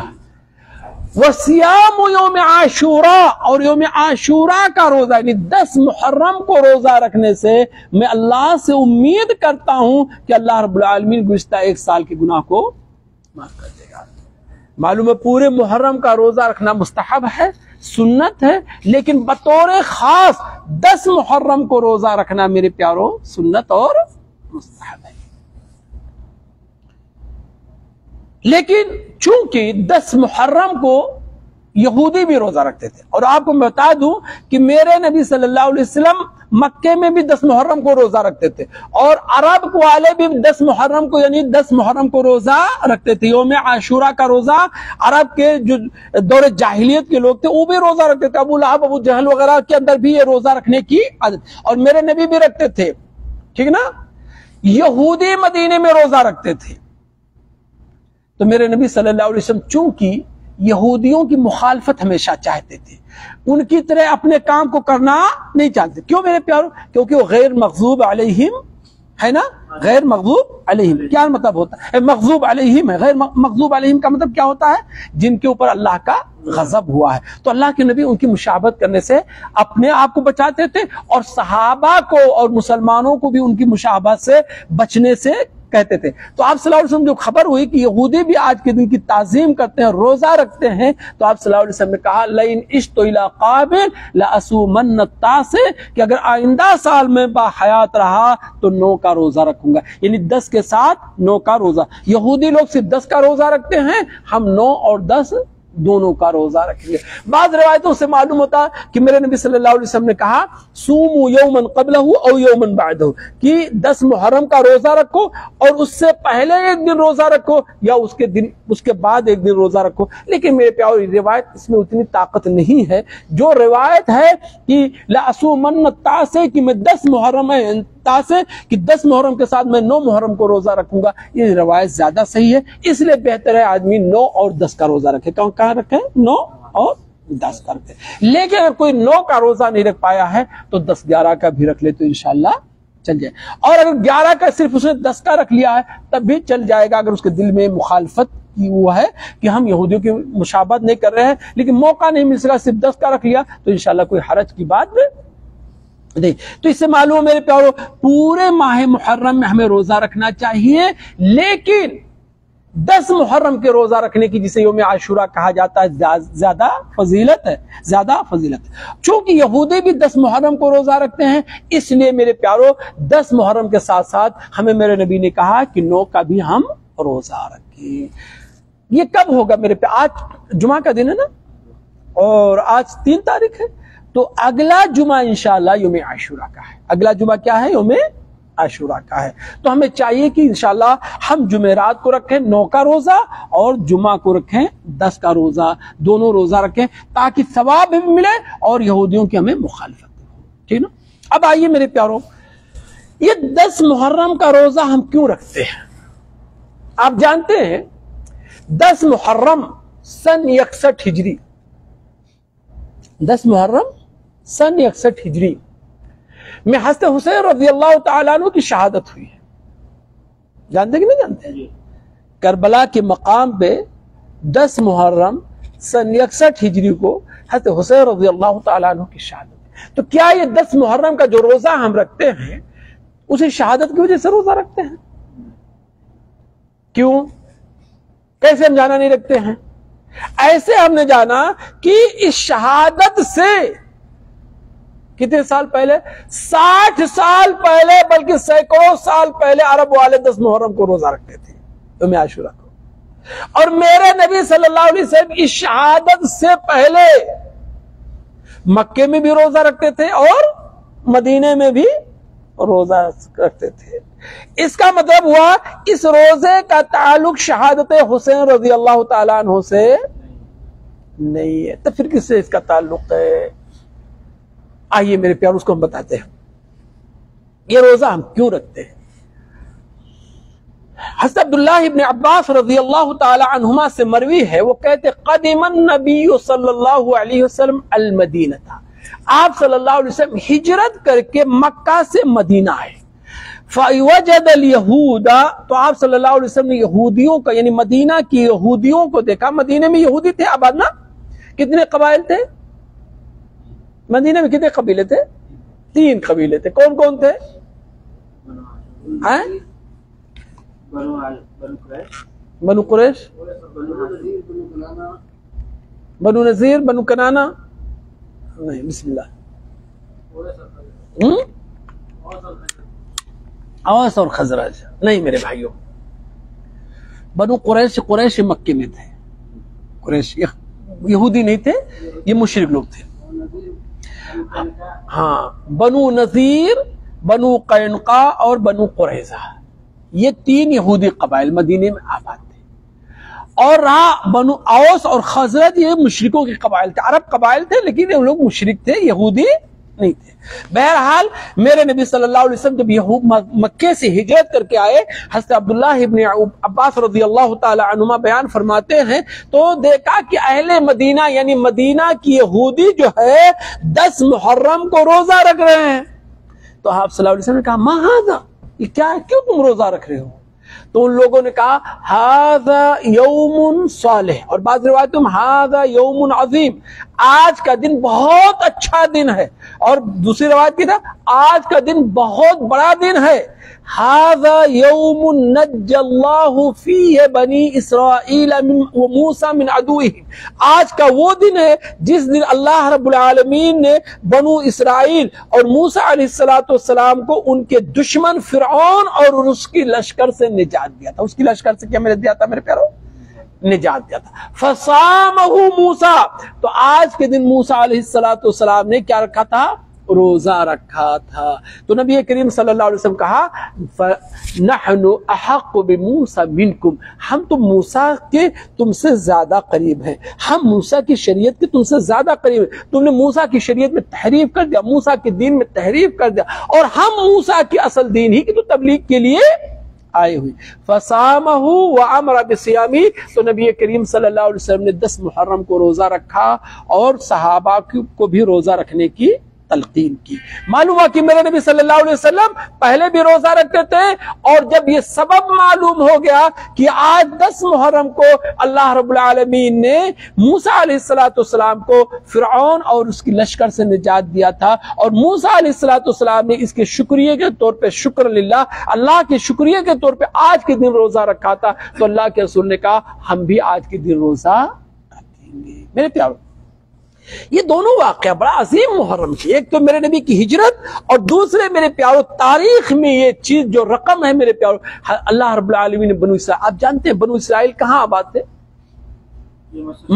وصیام یوم عاشوراء، اور یوم عاشوراء کا روزہ یعنی 10 محرم کو روزہ رکھنے سے میں اللہ سے امید کرتا ہوں کہ اللہ رب العالمین گزشتہ 1 سال کے گناہ کو معاف کر دے گا۔ معلوم ہے پورے محرم کا روزہ رکھنا مستحب ہے، سنت ہے، لیکن بطور خاص 10 محرم کو روزہ رکھنا میرے پیاروں سنت اور مستحب ہے۔ لیکن چونکہ 10 محرم کو یہودی بھی روزہ رکھتے تھے، اور آپ کو میں بتا دوں کہ میرے نبی صلی اللہ علیہ وسلم مکے میں بھی 10 محرم کو روزہ رکھتے تھے، اور عرب والے بھی 10 محرم کو یعنی 10 محرم کو روزہ رکھتے تھے۔ یوم عاشورہ کا روزہ عرب کے جو دور جاہلیت کے لوگ تھے وہ بھی روزہ رکھتے تھے، ابو لہب ابو جہل وغیرہ کے اندر بھی یہ روزہ رکھنے کی عادت، اور میرے نبی بھی رکھتے تھے، ٹھیک نا۔ یہودی مدینے میں روزہ رکھتے تھے، تو میرے نبی صلی اللہ علیہ وسلم چونکہ یہودیوں کی مخالفت ہمیشہ چاہتے تھے، ان کی طرح اپنے کام کو کرنا نہیں چاہتے۔ کیوں میرے پیاروں؟ کیونکہ وہ غیر مغضوب علیہم ہے نا، غیر مغضوب علیہم کیا مطلب ہوتا ہے؟ مغضوب علیہم ہے، غیر مغضوب علیہم کا مطلب کیا ہوتا ہے؟ جن کے اوپر اللہ کا غضب ہوا ہے۔ تو اللہ کے نبی ان کی مشابہت کرنے سے اپنے آپ کو بچاتے تھے، اور صحابہ کو اور مسلمانوں کو بھی ان کی مشابہت سے بچنے سے کہتے تھے۔ تو آپ صلی اللہ علیہ وسلم جو خبر ہوئی کہ یہودی بھی آج کے دن کی تعظیم کرتے ہیں، روزہ رکھتے ہیں، تو آپ صلی اللہ علیہ وسلم نے کہا لئن عشت الی قابل لأصومن التاسع، کہ اگر آئندہ سال میں با حیات رہا تو 9 کا روزہ رکھوں گا، یعنی 10 کے ساتھ 9 کا روزہ۔ یہودی لوگ صرف 10 کا روزہ رکھتے ہیں، ہم 9 اور 10 دونوں کا روزہ رکھیں گے۔ بعض روایتوں سے معلوم ہوتا ہے کہ میرے نبی صلی اللہ علیہ وسلم نے کہا صوموا یوما قبلہ او یوما بعدہ، کہ 10 محرم کا روزہ رکھو اور اس سے پہلے 1 دن روزہ رکھو، یا اس کے بعد 1 دن روزہ رکھو۔ لیکن میرے پیارو یہ روایت اس میں اتنی طاقت نہیں ہے۔ جو روایت ہے کہ لأصومن التاسع، کہ میں 10 محرم تاسع کہ 10 محرم کے ساتھ میں 9 محرم کو روزہ رکھوں گا، یہ روایت زیادہ صحیح ہے، اس لیے بہتر ہے آدمی 9 اور 10 کا روزہ رکھے۔ کہاں رکھے؟ 9 اور 10 کا رکھے۔ لیکن اگر کوئی 9 کا روزہ نہیں رکھ پایا ہے تو 10-11 کا بھی رکھ لے تو انشاءاللہ چل جائے، اور اگر 11 کا صرف اس نے 10 کا رکھ لیا ہے تب بھی چل جائے گا، اگر اس کے دل میں مخالفت کی ہوا ہے کہ ہم یہودیوں کی مشابہت نہیں کر رہے ہیں لیکن موقع نہیں مل سکا، صرف 10 کا رکھ لیا تو انشاءاللہ کوئی حرج کی بات نہیں۔ تو اس سے معلوم ہے میرے پیارو پورے ماہ محرم میں ہمیں روزہ رکھنا چاہیے، لیکن 10 محرم کے روزہ رکھنے کی جسے یوم عاشورہ کہا جاتا ہے زیادہ فضیلت ہے، زیادہ فضیلت ہے۔ چونکہ یہودی بھی 10 محرم کو روزہ رکھتے ہیں، اس لیے میرے پیارو 10 محرم کے ساتھ ساتھ ہمیں میرے نبی نے کہا کہ 9 کا بھی ہم روزہ رکھیں۔ یہ کب ہوگا میرے پہ؟ آج جمعہ کا دن ہے نا، اور آج 3 تاریخ ہے، تو اگلا جمعہ انشاءاللہ یوم عاشورہ کا ہے۔ اگلا جمعہ کیا ہے؟ یوم عاشورہ کا ہے۔ تو ہمیں چاہیے کہ انشاءاللہ ہم جمعرات کو رکھیں 9 کا روزہ اور جمعہ کو رکھیں 10 کا روزہ، دونوں روزہ رکھیں تاکہ ثواب بھی ملے اور یہودیوں کی ہمیں مخالفت ہو، ٹھیک نا۔ اب آئیے میرے پیاروں، یہ 10 محرم کا روزہ ہم کیوں رکھتے ہیں؟ آپ جانتے ہیں 10 محرم سن 61 ہجری، 10 محرم سن 61 ہجری میں حضرت حسین رضی اللہ تعالیٰ عنہ کی شہادت ہوئی ہے۔ جانتے کہ نہیں جانتے؟ کربلا کے مقام پہ 10 محرم سن 61 ہجری کو حضرت حسین رضی اللہ تعالیٰ عنہ کی شہادت ہے۔ تو کیا یہ 10 محرم کا جو روزہ ہم رکھتے ہیں اسی شہادت کی وجہ سے روزہ رکھتے ہیں؟ کیوں؟ کیسے ہم جانا نہیں رکھتے ہیں؟ ایسے ہم نے جانا کہ اس شہادت سے کتنے سال پہلے؟ 60 سال پہلے، بلکہ سینکڑوں سال پہلے عرب والے 10 محرم کو روزہ رکھتے تھے۔ یوم عاشورہ کو. اور میرے نبی صلی اللہ علیہ وسلم اس شہادت سے پہلے مکے میں بھی روزہ رکھتے تھے اور مدینے میں بھی روزہ رکھتے تھے. اس کا مطلب ہوا اس روزے کا تعلق شہادت حسین رضی اللہ تعالیٰ عنہ سے نہیں ہے. تو پھر کس سے اس کا تعلق ہے؟ آئیے میرے پیار اس کو ہم بتاتے ہیں. یہ روزہ ہم کیوں رکھتے ہیں؟ حضرت عبداللہ ابن عباس رضی اللہ تعالی عنہما سے مروی ہے، وہ کہتے قدم النبی صلی اللہ علیہ وسلم المدینہ تھا. آپ صلی اللہ علیہ وسلم ہجرت کر کے مکہ سے مدینہ آئے. فَوَجَدَ الْيَهُودَ، تو آپ صلی اللہ علیہ وسلم نے یہودیوں کا یعنی مدینہ کی یہودیوں کو دیکھا. مدینہ میں یہودی تھے آباد نا. کتنے قبائل تھے مدینہ میں؟ کتنے قبیلے تھے؟ 3 قبیلے تھے. کون کون تھے؟ بنو قریش، بنو نذیر، بنو کنانہ، نہیں بسم اللہ، اوس اور خزرج. نہیں میرے بھائیوں، بنو قریش، قریش مکے میں تھے. قریش یہودی نہیں تھے، یہ مشرک لوگ تھے. ہاں، بنو نذیر، بنو قینقاع اور بنو قریظہ، یہ 3 یہودی قبائل مدینے میں آباد تھے. اور رہا بنو اوس اور خزرج، یہ مشرکوں کے قبائل تھے. عرب قبائل تھے لیکن یہ لوگ مشرک تھے، یہودی نہیں تھے. بہرحال میرے نبی صلی اللہ علیہ وسلم جب مکے سے ہجرت کر کے آئے، حضرت عبداللہ ابن عباس رضی اللہ تعالی عنہما بیان فرماتے ہیں تو دیکھا کہ اہل مدینہ یعنی مدینہ کی یہودی جو ہے 10 محرم کو روزہ رکھ رہے ہیں. تو آپ صلی اللہ علیہ وسلم نے کہا ما ھذا، یہ کیا ہے، کیوں تم روزہ رکھ رہے ہو؟ تو ان لوگوں نے کہا ھذا یوم صالح، اور بعض روایتوں میں ھذا یوم عظیم، آج کا دن بہت اچھا دن ہے. اور دوسری روایت کی تھا آج کا دن بہت بڑا دن ہے. ھذا یوم نجى اللہ فیہ بنی اسرائیل وموسیٰ من عدوہم، آج کا وہ دن ہے جس دن اللہ رب العالمین نے بنو اسرائیل اور موسیٰ علیہ السلام کو ان کے دشمن فرعون اور اس کی لشکر سے نجات دیا تھا. اس کی لشکر سے کیا دیا تھا میرے پیارو؟ نجات دیا تھا. فصامہ موسیٰ، تو آج کے دن موسیٰ علیہ السلام نے کیا رکھا تھا؟ روزہ رکھا تھا. تو نبی کریم صلی اللہ علیہ وسلم کہا فَنَحْنُ أَحَقُّ بِمُوسَى مِنْكُمْ، ہم تو موسیٰ کے تم سے زیادہ قریب ہیں، ہم موسیٰ کی شریعت کے تم سے زیادہ قریب ہیں. تم نے موسیٰ کی شریعت میں تحریف کر دیا، موسیٰ کے دین میں تحریف کر دیا، اور ہم موسیٰ کی اصل دین ہی کی تو تبلیغ کے لیے آئے ہوئی. فصامہ وامر بصیامہ، تو نبی کریم صلی اللہ علیہ وسلم نے 10 محرم کو روزہ رکھا اور صحابہ کو بھی روزہ رکھنے کی تلقین کی. معلوم ہوا کہ میرے نبی صلی اللہ علیہ وسلم پہلے بھی روزہ رکھتے تھے، اور جب یہ سبب معلوم ہو گیا کہ آج 10 محرم کو اللہ رب العالمین نے موسیٰ علیہ السلام کو فرعون اور اس کی لشکر سے نجات دیا تھا، اور موسیٰ علیہ السلام نے اس کے شکریہ کے طور پہ شکر للہ، اللہ کے شکریہ کے طور پہ آج کے دن روزہ رکھا تھا. تو اللہ کے رسول نے کہا ہم بھی آج کے دن روزہ رکھیں گے. میرے پیارو، یہ دونوں واقعہ بڑا عظیم محرم کی، ایک تو میرے نبی کی ہجرت، اور دوسرے میرے پیارو تاریخ میں یہ چیز جو رقم ہے میرے پیارو، اللہ رب العالمین نے بنو اسرائیل، آپ جانتے ہیں بنو اسرائیل کہاں آباد تھے؟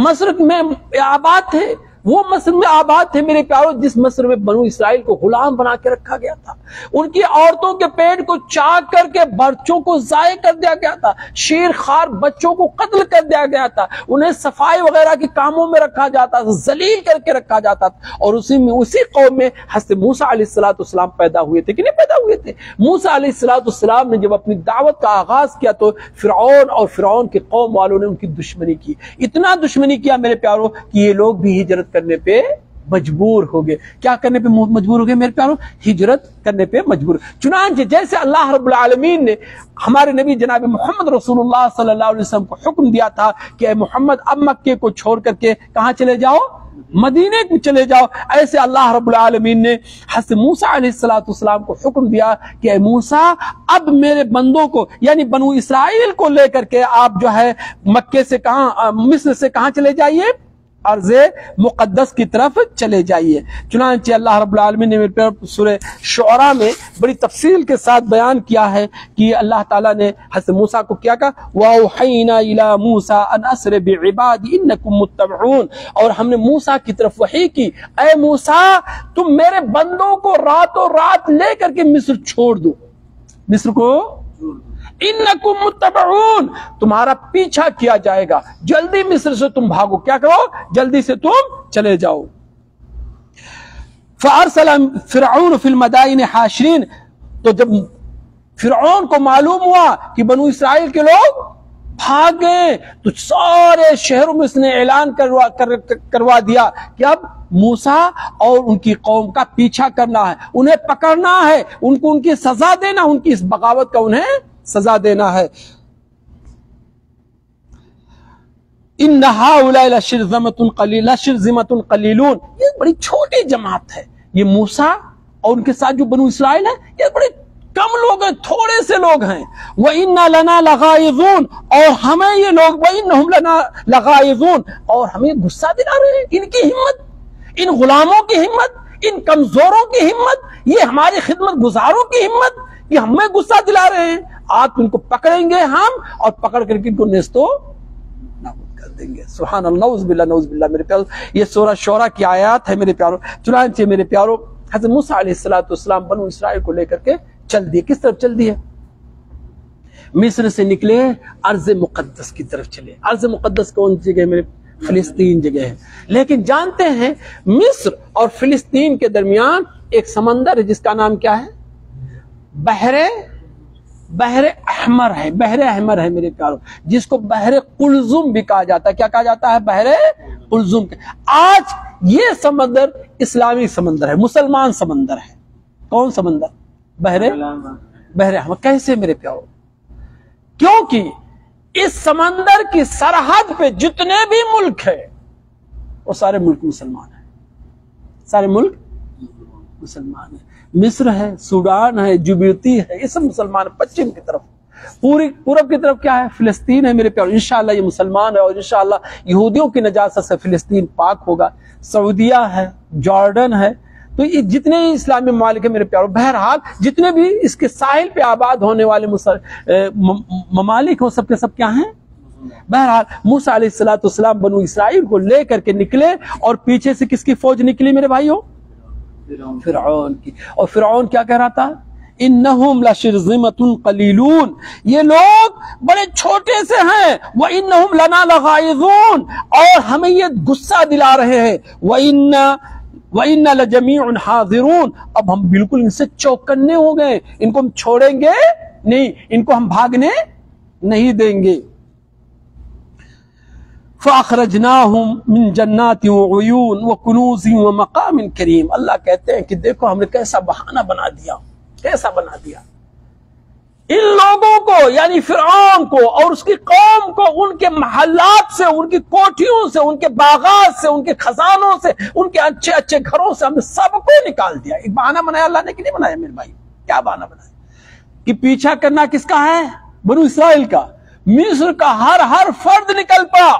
مصر میں آباد تھے. وہ مصر میں آباد تھے میرے پیارو جس مصر میں بنو اسرائیل کو غلام بنا کے رکھا گیا تھا. ان کی عورتوں کے پیٹ کو چاک کر کے بچوں کو ضائع کر دیا گیا تھا، شیر خوار بچوں کو قتل کر دیا گیا تھا، انہیں صفائی وغیرہ کے کاموں میں رکھا جاتا تھا، ذلیل کر کے رکھا جاتا تھا. اور اسی قوم میں حضرت موسیٰ علیہ السلام پیدا ہوئے تھے کہ نہیں پیدا ہوئے تھے؟ موسیٰ علیہ السلام نے جب اپنی دعوت کا آغاز کیا تو فرعون اور فرعون کے قوم والوں نے ان کی دشمنی کی. اتنا دشمنی کیا میرے پیارو کہ یہ لوگ بھی ہجرت کرنے پہ مجبور ہو گئے. کیا کرنے پہ مجبور ہو گئے میرے پیارو؟ ہجرت کرنے پہ مجبور. چنانچہ جیسے اللہ رب العالمین نے ہمارے نبی جناب محمد رسول اللہ صلی اللہ علیہ وسلم کو حکم دیا تھا کہ اے محمد اب مکے کو چھوڑ کر کے کہاں چلے جاؤ؟ مدینے کو چلے جاؤ. ایسے اللہ رب العالمین نے حضرت موسیٰ علیہ السلام کو حکم دیا کہ اے موسیٰ اب میرے بندوں کو یعنی بنو اسرائیل کو لے کر کے آپ جو ہے مکے سے کہاں، مصر سے کہاں چلے جائیے؟ ارض مقدس کی طرف چلے جائیے۔ چنانچہ اللہ رب العالمین نے میرے پیارو سورہ شعراء میں بڑی تفصیل کے ساتھ بیان کیا ہے کہ اللہ تعالیٰ نے حضرت موسیٰ کو کیا کہا، وَأَوْحَيْنَا إِلَىٰ مُوسَىٰ أَنْ أَسْرِ بِعِبَادِي إِنَّكُمْ مُتَّبَعُونَ، اور ہم نے موسیٰ کی طرف وحی کی، اے موسیٰ تم میرے بندوں کو راتوں رات لے کر کے مصر چھوڑ دو، مصر کو انکم متبعون، تمہارا پیچھا کیا جائے گا، جلدی مصر سے تم بھاگو، کیا کرو، جلدی سے تم چلے جاؤ۔ فارسل فرعون فی المدائن حاشرین، تو جب فرعون کو معلوم ہوا کہ بنو اسرائیل کے لوگ بھاگ گئے تو سارے شہروں میں اس نے اعلان کروا دیا کہ اب موسیٰ اور ان کی قوم کا پیچھا کرنا ہے، انہیں پکڑنا ہے، ان کو ان کی سزا دینا، ان کی اس بغاوت کا انہیں سزا دینا ہے۔ ان هؤلاء لشرذمۃ قلیلون، یہ بڑی چھوٹی جماعت ہے، یہ موسیٰ اور ان کے ساتھ جو بنو اسرائیل ہے یہ بڑے کم لوگ ہیں، تھوڑے سے لوگ ہیں۔ وَإِنَّا لَنَا لَغَائِظُونَ، اور ہمیں یہ لوگ وَإِنَّهُمْ لَنَا لَغَائِظُونَ، اور ہمیں غصہ دلا رہے ہیں، ان کی ہمت، ان غلاموں کی ہمت، ان کمزوروں کی ہمت، یہ ہماری خدمت گزاروں کی ہمت، یہ ہمیں غصہ دلا رہے ہیں۔ آپ ان کو پکڑیں گے ہم، اور پکڑ کر کے ان کو نیستو نابود کر دیں گے۔ سبحان اللہ، نعوذ باللہ، نعوذ باللہ۔ میرے پیارو یہ سورہ شعراء کی آیات ہے میرے پیارو۔ چنانچہ میرے پیارو حضرت موسیٰ علیہ السلام بنو اسرائیل کو لے کر کے چل دیے، کس طرف چل دیے؟ مصر سے نکلے، ارض مقدس کی طرف چلے۔ ارض مقدس کون سی جگہ؟ میرے فلسطین جگہ ہے، لیکن جانتے ہیں مصر اور فلسطین کے درمیان ایک سمندر ہے جس کا نام کیا ہے؟ بحر احمر ہے، بحر احمر ہے میرے پیارو، جس کو بحر قلزم بھی کہا جاتا ہے۔ کیا کہا جاتا ہے؟ بحر قلزم۔ آج یہ سمندر اسلامی سمندر ہے، مسلمان سمندر ہے۔ کون سمندر؟ بحر احمر۔ کیسے میرے پیارو؟ کیونکہ اس سمندر کی سرحد پہ جتنے بھی ملک ہیں وہ سارے ملک مسلمان ہیں، سارے ملک مسلمان ہیں۔ مصر ہے، سوڈان ہے، جبوتی ہے، یہ سب مسلمان ہیں۔ پچھم کی طرف، پورب کی طرف کیا ہے؟ فلسطین ہے میرے پیارو۔ انشاءاللہ یہ مسلمان ہے، اور انشاءاللہ یہودیوں کی نجاست سے فلسطین پاک ہوگا۔ سعودیہ ہے، جارڈن ہے، تو یہ جتنے اسلامی ممالک ہیں میرے پیارو، بہرحال جتنے بھی اس کے ساحل پہ آباد ہونے والے ممالک ہوں، سب کے سب کیا ہیں؟ بہرحال موسیٰ علیہ السلام بنو اسرائیل کو لے کر کے نکلے، اور پیچھے سے کس کی فوج نکلی میرے بھائیوں؟ فرعون کی۔ اور فرعون کیا کہہ رہا تھا؟ انہم لشرذمۃ قلیلون، یہ لوگ بڑے چھوٹے سے ہیں۔ وانہم لنا لغائظون، اور ہمیں یہ غصہ دلا رہے ہیں۔ وَإِنَّا لَجَمِيعٌ حَاضِرُونَ، اب ہم بالکل ان سے چوکنے ہو گئے، ان کو ہم چھوڑیں گے نہیں، ان کو ہم بھاگنے نہیں دیں گے۔ فَأَخْرَجْنَاهُمْ مِنْ جَنَّاتٍ وَعُيُونٍ وَكُنُوزٍ وَمَقَامٍ كَرِيمٍ، اللہ کہتے ہیں کہ دیکھو ہم نے کیسا بہانہ بنا دیا، کیسا بنا دیا ان لوگوں کو، یعنی فرعون کو اور اس کی قوم کو، ان کے محلات سے، ان کی کوٹھیوں سے، ان کے باغات سے، ان کے خزانوں سے، ان کے اچھے اچھے گھروں سے ہم نے سب کو نکال دیا۔ ایک بہانہ بنایا اللہ نے کہ نہیں بنایا میرے بھائی؟ کیا بہانہ بنایا؟ کہ پیچھا کرنا کس کا ہے؟ بنو اسرائیل کا۔ مصر کا ہر فرد نکل پڑا،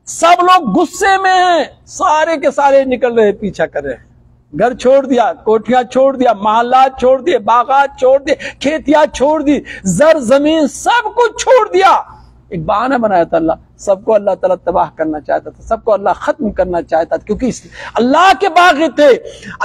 سب لوگ غصے میں ہیں، سارے کے سارے نکل رہے، پیچھا کر رہے ہیں۔ گھر چھوڑ دیا، کوٹھیاں چھوڑ دیا، محلات چھوڑ دیے، باغات چھوڑ دیے، کھیتیاں چھوڑ دی، زر زمین سب کچھ چھوڑ دیا۔ ایک بہانہ بنایا تھا اللہ، سب کو اللہ تعالیٰ تباہ کرنا چاہتا تھا، سب کو اللہ ختم کرنا چاہتا تھا، کیونکہ اللہ کے باغی تھے،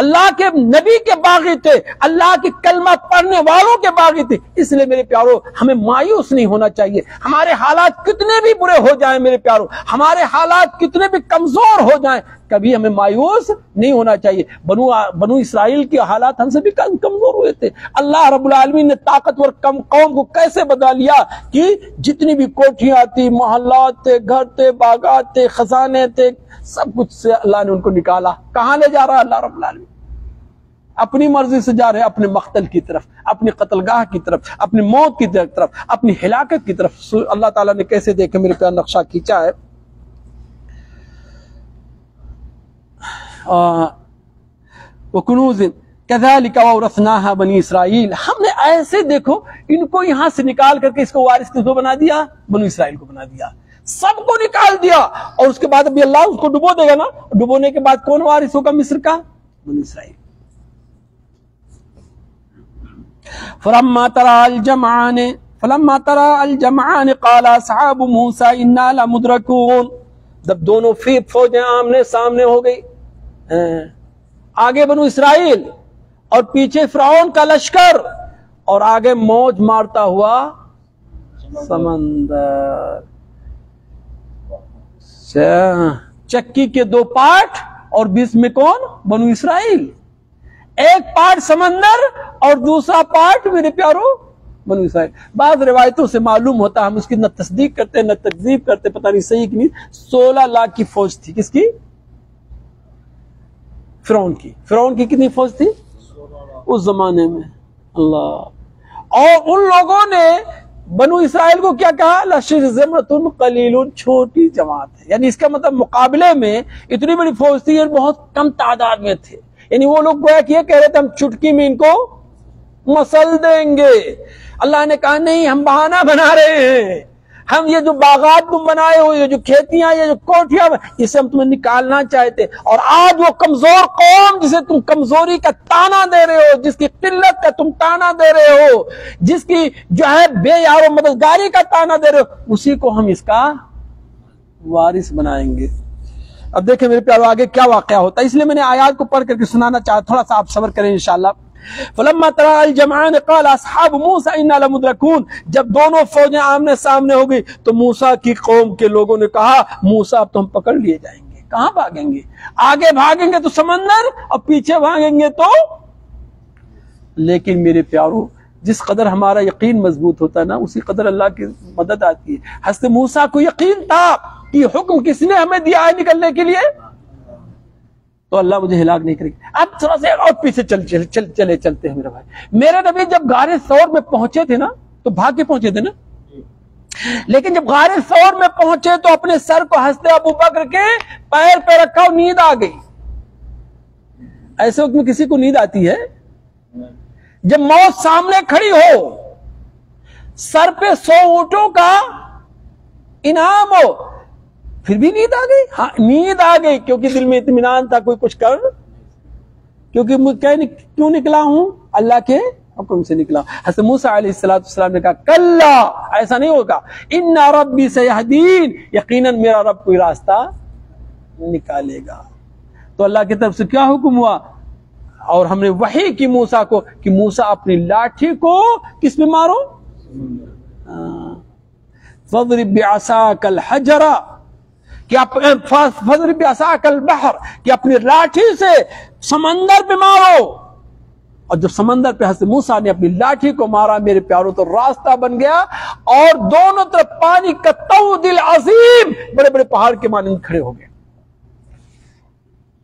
اللہ کے نبی کے باغی تھے، اللہ کی کلمہ پڑھنے والوں کے باغی تھے۔ اس لیے میرے پیارو ہمیں مایوس نہیں ہونا چاہیے، ہمارے حالات کتنے بھی برے ہو جائیں میرے پیارو، ہمارے حالات کتنے بھی کمزور ہو جائیں، کبھی ہمیں مایوس نہیں ہونا چاہیے۔ بنو اسرائیل کے حالات ہم سے بھی کمزور ہوئے تھے، اللہ رب العالمین نے طاقتور قوم کو کیسے بنا لیا کہ جتنی بھی کوٹھیاں تھی، محلات تھے، گھر تھے، باغات تھے، خزانے تھے، سب کچھ سے اللہ نے ان کو نکالا۔ کہاں لے جا رہا ہے اللہ رب العالمین؟ اپنی مرضی سے جا رہے ہیں، اپنے مقتل کی طرف، اپنی قتل گاہ کی طرف، اپنی موت کی طرف، اپنی ہلاکت کی طرف۔ اللہ تعالیٰ نے کیسے دیکھے میرے پیار نقشہ کھینچا ہے۔ وَكُنُوزٍ كَذَلِكَ وَأَوْرَثْنَاهَا بنی اسرائیل، ہم نے ایسے دیکھو ان کو یہاں سے نکال کر کے اس کو وارث کس کو بنا دیا؟ بنو اسرائیل کو بنا دیا۔ سب کو نکال دیا، اور اس کے بعد ابھی اللہ اس کو ڈبو دے گا نا، ڈبونے کے بعد کون وارث ہوگا مصر کا؟ بنی اسرائیل۔ فلما ترى الجمعان قال اصحاب موسى انا لمدركون، جب دونوں فوجیں آمنے سامنے ہو گئی، آگے بنو اسرائیل اور پیچھے فرعون کا لشکر، اور آگے موج مارتا ہوا سمندر، چکی کے دو پارٹ اور بیچ میں کون؟ بنو اسرائیل، ایک پارٹ سمندر اور دوسرا پارٹ میرے پیارو بنو اسرائیل۔ بعض روایتوں سے معلوم ہوتا، ہم اس کی نہ تصدیق کرتے نہ تکذیب کرتے، پتہ نہیں صحیح کہ نہیں، 16 لاکھ کی فوج تھی، کس کی؟ فرعون کی۔ فرعون کی کتنی فوج تھی اس زمانے میں؟ اللہ۔ اور ان لوگوں نے بنو اسرائیل کو کیا کہا؟ لشرذمۃ قلیل، چھوٹی جماعت ہے، یعنی اس کا مطلب مقابلے میں اتنی بڑی فوج تھی اور بہت کم تعداد میں تھے، یعنی وہ لوگ گویا کہ یہ کہہ رہے تھے ہم چٹکی میں ان کو مسل دیں گے۔ اللہ نے کہا نہیں، ہم بہانہ بنا رہے ہیں، ہم یہ جو باغات تم بنائے ہو، یہ جو کھیتیاں، یہ جو کوٹھیاں، اسے ہم تمہیں نکالنا چاہتے، اور آج وہ کمزور قوم جسے تم کمزوری کا تانا دے رہے ہو، جس کی قلت کا تم تانا دے رہے ہو، جس کی جو ہے بے یار و مددگاری کا تانا دے رہے ہو، اسی کو ہم اس کا وارث بنائیں گے۔ اب دیکھیں میرے پیارو آگے کیا واقعہ ہوتا ہے، اس لیے میں نے آیات کو پڑھ کر کے سنانا چاہتا، تھوڑا سا آپ صبر کریں انشاءاللہ۔ فلما ترى الجمعان قال اصحاب موسى انا لمدركون، جب دونوں فوجیں آمنے سامنے ہو گئی تو موسیٰ کی قوم کے لوگوں نے کہا موسیٰ اب تو ہم پکڑ لیے جائیں گے۔ کہاں بھاگیں گے؟ آگے بھاگیں گے تو سمندر، اور پیچھے بھاگیں گے تو، لیکن میرے پیارو جس قدر ہمارا یقین مضبوط ہوتا ہے نا، اسی قدر اللہ کی مدد آتی ہے۔ حضرت موسیٰ کو یقین تھا کہ حکم کس نے ہمیں دیا ہے نکلنے کے لیے، تو اللہ مجھے ہلاک نہیں کرے گا۔ اب تھوڑا سا اور پیچھے چلتے ہیں میرے بھائی۔ میرے نبی جب غار ثور میں پہنچے تھے نا تو بھاگ کے پہنچے تھے نا، لیکن جب غار ثور میں پہنچے تو اپنے سر کو حضرت ابوبکر کے پیر پہ رکھا اور نیند آ گئی۔ ایسے وقت میں کسی کو نیند آتی ہے؟ جب موت سامنے کھڑی ہو، سر پہ 100 اونٹوں کا انعام ہو، پھر بھی نیند آ گئی؟ ہاں نیند آ گئی، کیونکہ دل میں اطمینان تھا کوئی کچھ کر، کیونکہ میں کیوں نکلا ہوں؟ اللہ کے حکم سے نکلا۔ حضرت موسیٰ علیہ السلام نے کہا کلا، ایسا نہیں ہوگا، ان ربی سیہدین، یقیناً میرا رب کوئی راستہ نکالے گا۔ تو اللہ کی طرف سے کیا حکم ہوا؟ اور ہم نے وحی کی موسیٰ کو کہ موسیٰ اپنی لاٹھی کو کس میں مارو؟ فَاضْرِبْ بِعَصَاكَ الْحَجَرَ، فَاضْرِبْ بِعَصَاكَ الْبَحْرَ، کہ اپنی لاٹھی سے سمندر پہ مارو۔ اور جب سمندر پہ حضرت موسیٰ نے اپنی لاٹھی کو مارا میرے پیاروں تو راستہ بن گیا، اور دونوں طرف پانی کا طود العظیم، بڑے بڑے پہاڑ کے مانند کھڑے ہو گئے۔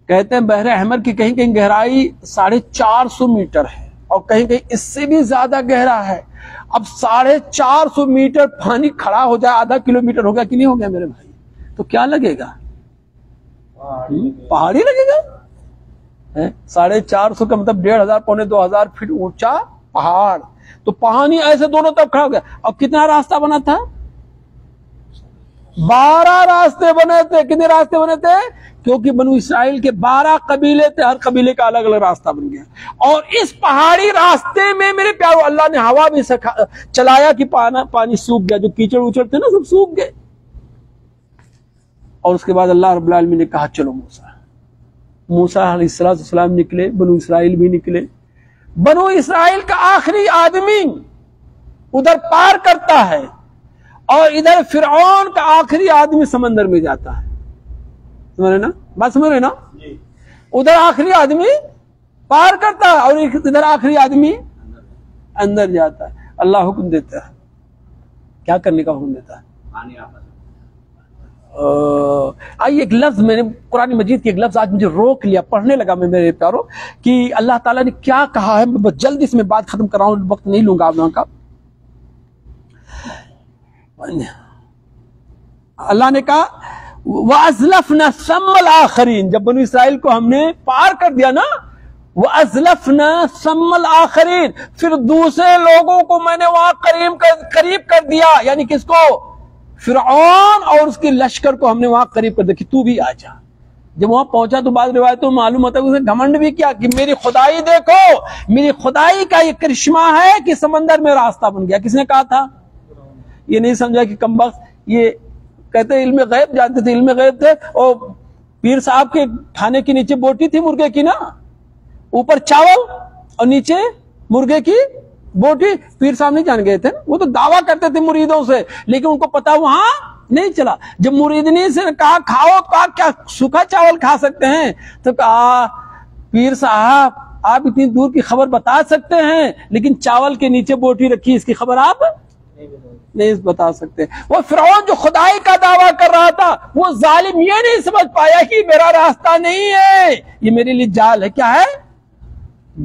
کہتے ہیں بحر احمر کی کہیں کہیں گہرائی 450 میٹر ہے، اور کہیں کہیں اس سے بھی زیادہ گہرا ہے۔ اب 450 میٹر پانی کھڑا ہو جائے، آدھا کلومیٹر ہو گیا کہ نہیں ہو گیا میرے بھائی، تو کیا لگے گا؟ پہاڑی لگے گا۔ 450 کا مطلب 1500 پونے 2000 فٹ اونچا پہاڑ، تو پانی ایسے دونوں طرف کھڑا ہو گیا۔ اب کتنا راستہ بنا تھا؟ 12 راستے بنے تھے۔ کتنے راستے بنے تھے؟ کیونکہ بنو اسرائیل کے 12 قبیلے تھے، ہر قبیلے کا الگ الگ راستہ بن گیا۔ اور اس پہاڑی راستے میں میرے پیارو اللہ نے ہوا بھی چلایا کہ پانی سوکھ گیا، جو کیچڑ وچڑ تھے نا سب سوکھ گئے۔ اور اس کے بعد اللہ رب العالمین نے کہا چلو موسیٰ علیہ السلام نکلے، بنو اسرائیل بھی نکلے۔ بنو اسرائیل کا آخری آدمی ادھر پار کرتا ہے، اور ادھر فرعون کا آخری آدمی سمندر میں جاتا ہے۔ سمجھ رہے نا بات؟ سمجھ رہے نا؟ ادھر آخری آدمی پار کرتا ہے اور ادھر آخری آدمی اندر جاتا ہے۔ اللہ حکم دیتا ہے، کیا کرنے کا حکم دیتا ہے؟ آئیے ایک لفظ میں نے قرآن مجید کی ایک لفظ آج مجھے روک لیا، پڑھنے لگا میں میرے پیاروں کہ اللہ تعالیٰ نے کیا کہا ہے۔ میں بس جلدی سے میں بات ختم کر رہا ہوں، وقت نہیں لوں گا آپ لوگوں کا۔ اللہ نے کہا وَأَزْلَفْنَا ثَمَّ الْآخَرِينَ، جب بنو اسرائیل کو ہم نے پار کر دیا نا، وَأَزْلَفْنَا ثَمَّ الْآخَرِينَ، پھر دوسرے لوگوں کو میں نے وہاں قریب کر دیا، یعنی کس کو؟ فرعون اور اس کے لشکر کو ہم نے وہاں قریب کر دیا کہ تو بھی آ جا. جب وہاں پہنچا تو بعض روایتوں میں معلوم ہوتا ہے اسے گھمنڈ بھی کیا کہ میری خدائی دیکھو, میری خدائی کا یہ کرشمہ ہے کہ سمندر میں راستہ بن گیا. کس نے کہا تھا؟ یہ نہیں سمجھا کہ کمبخت, یہ کہتے علم غیب جانتے تھے, علم غیب تھے. اور پیر صاحب کے کھانے کے نیچے بوٹی تھی مرغے کی نا, اوپر چاول اور نیچے مرغے کی بوٹی. پیر صاحب نہیں جان گئے تھے, وہ تو دعویٰ کرتے تھے مریدوں سے, لیکن ان کو پتا وہاں نہیں چلا. جب مریدنی سے کہا کھاؤ, کہا کیا سوکھا چاول کھا سکتے ہیں؟ تو کہا پیر صاحب آپ اتنی دور کی خبر بتا سکتے ہیں, لیکن چاول کے نیچے بوٹی رکھی اس کی خبر آپ نہیں بتا سکتے. وہ فرعون جو خدائی کا دعویٰ کر رہا تھا, وہ ظالم یہ نہیں سمجھ پایا کہ میرا راستہ نہیں ہے, یہ میرے لیے جال ہے. کیا ہے؟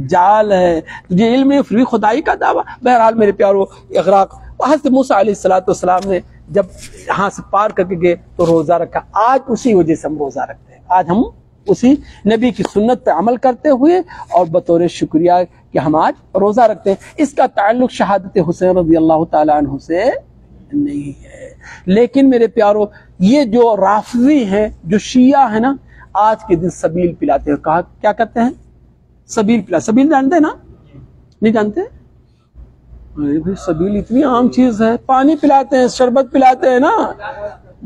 جال ہے. تجھے علم نہیں, پھر بھی خدائی کا دعویٰ. بہرحال میرے پیارو, اغراق حضرت موسیٰ علیہ السلام نے جب یہاں سے پار کر کے گئے تو روزہ رکھا. آج اسی وجہ سے ہم روزہ رکھتے ہیں. آج ہم اسی نبی کی سنت پہ عمل کرتے ہوئے اور بطور شکریہ کہ ہم آج روزہ رکھتے ہیں. اس کا تعلق شہادت حسین رضی اللہ تعالیٰ عنہ سے نہیں ہے. لیکن میرے پیارو, یہ جو رافضی ہیں, جو شیعہ ہیں نا, آج کے دن سبیل پلاتے ہیں. کہا کیا کرتے ہیں؟ سبیل پلا. سبیل جانتے ہیں نا؟ نہیں جانتے؟ سبیل اتنی عام چیز ہے. پانی پلاتے ہیں, شربت پلاتے ہیں نا.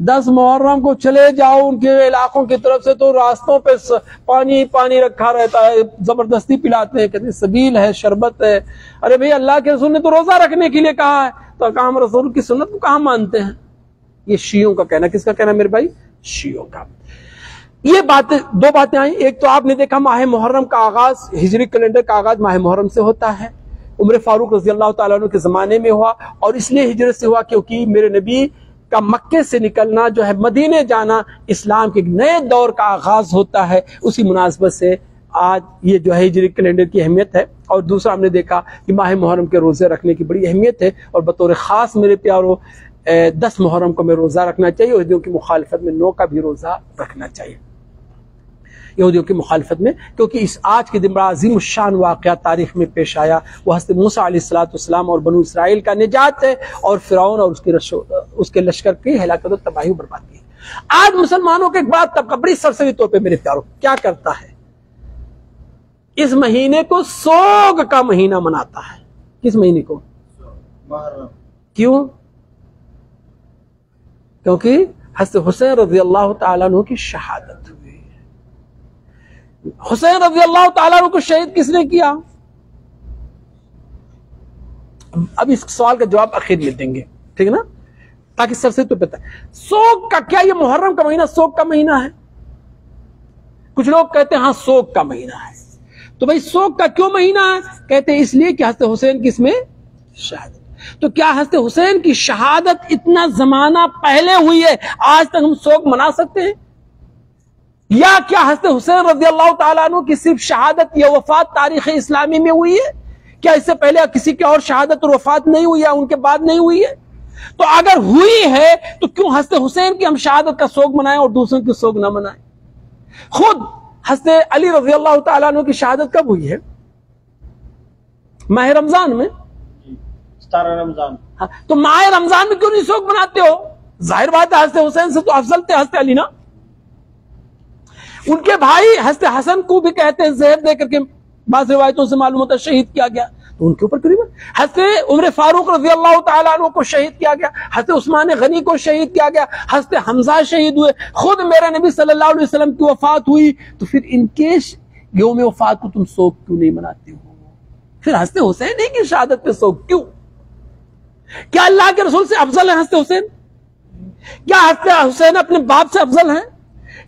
10 محرم کو چلے جاؤ ان کے علاقوں کی طرف سے تو راستوں پہ پانی پانی رکھا رہتا ہے, زبردستی پلاتے ہیں, کہتے ہیں سبیل ہے, شربت ہے. ارے بھئی اللہ کے رسول نے تو روزہ رکھنے کے لیے کہا ہے, تو کہاں ہم رسول کی سنت کو کہاں مانتے ہیں؟ یہ شیعوں کا کہنا. کس کا کہنا میرے بھائی؟ شیعوں کا. یہ باتیں, 2 باتیں آئیں. ایک تو آپ نے دیکھا ماہ محرم کا آغاز, ہجری کیلنڈر کا آغاز ماہ محرم سے ہوتا ہے. عمر فاروق رضی اللہ تعالیٰ عنہ کے زمانے میں ہوا, اور اس لیے ہجرت سے ہوا کیونکہ میرے نبی کا مکے سے نکلنا جو ہے, مدینے جانا, اسلام کے ایک نئے دور کا آغاز ہوتا ہے. اسی مناسبت سے آج یہ جو ہے ہجری کیلنڈر کی اہمیت ہے. اور دوسرا ہم نے دیکھا کہ ماہ محرم کے روزے رکھنے کی بڑی اہمیت ہے, اور بطور خاص میرے پیارو 10 محرم کو میں روزہ رکھنا چاہیے. یہودیوں کی مخالفت میں 9 کا بھی روزہ رکھنا چاہیے, یہودیوں کی مخالفت میں, کیونکہ اس آج کے دن بڑا عظیم الشان واقعہ تاریخ میں پیش آیا. وہ حضرت موسیٰ علیہ السلام اور بنو اسرائیل کا نجات ہے, اور فرعون اور اس کے لشکر کی ہلاکت و تباہی و بربادی ہے. آج مسلمانوں کے ایک بات طبقہ بڑی سرسری طور پہ میرے پیاروں کیا کرتا ہے, اس مہینے کو سوگ کا مہینہ مناتا ہے. کس مہینے کو؟ کیوں؟ کیونکہ حضرت حسین رضی اللہ تعالیٰ عنہ کی شہادت ہوئی. حسین رضی اللہ تعالیٰ عنہ کو شہید کس نے کیا؟ اب اس سوال کا جواب آخر میں دیں گے, ٹھیک ہے نا, تاکہ سر سے تو پتہ ہے. سوگ کا کیا یہ محرم کا مہینہ سوگ کا مہینہ ہے؟ کچھ لوگ کہتے ہیں ہاں سوگ کا مہینہ ہے. تو بھائی سوگ کا کیوں مہینہ ہے؟ کہتے ہیں اس لیے کہ حضرت حسین کی اس میں شہادت. تو کیا حضرت حسین کی شہادت اتنا زمانہ پہلے ہوئی ہے, آج تک ہم سوگ منا سکتے ہیں؟ یا کیا حضرت حسین رضی اللہ تعالیٰ عنہ کی صرف شہادت یا وفات تاریخ اسلامی میں ہوئی ہے؟ کیا اس سے پہلے کسی کی اور شہادت اور وفات نہیں ہوئی ہے, ان کے بعد نہیں ہوئی ہے؟ تو اگر ہوئی ہے تو کیوں حضرت حسین کی ہم شہادت کا سوگ منائیں اور دوسروں کی سوگ نہ منائیں؟ خود حضرت علی رضی اللہ تعالیٰ عنہ کی شہادت کب ہوئی ہے؟ ماہ رمضان میں, 17 رمضان. ہاں, تو ماہ رمضان میں کیوں نہیں سوگ مناتے ہو؟ ظاہر بات ہے حضرت حسین سے تو افضل تھے حضرت علی نا. ان کے بھائی حضرت حسن کو بھی کہتے ہیں زہر دے کر کے, بعض روایتوں سے معلوم ہوتا ہے شہید کیا گیا, تو ان کے اوپر قریب حضرت عمر فاروق رضی اللہ تعالیٰ عنہ کو شہید کیا گیا, حضرت عثمان غنی کو شہید کیا گیا, حضرت حمزہ شہید ہوئے, خود میرے نبی صلی اللہ علیہ وسلم کی وفات ہوئی. تو پھر ان کے یوم وفات کو تم سوگ کیوں نہیں مناتے ہو؟ پھر حضرت حسین کی شہادت پہ سوگ کیوں؟ کیا اللہ کے رسول سے افضل ہے حضرت حسین؟ کیا حضرت حسین اپنے باپ سے افضل ہیں؟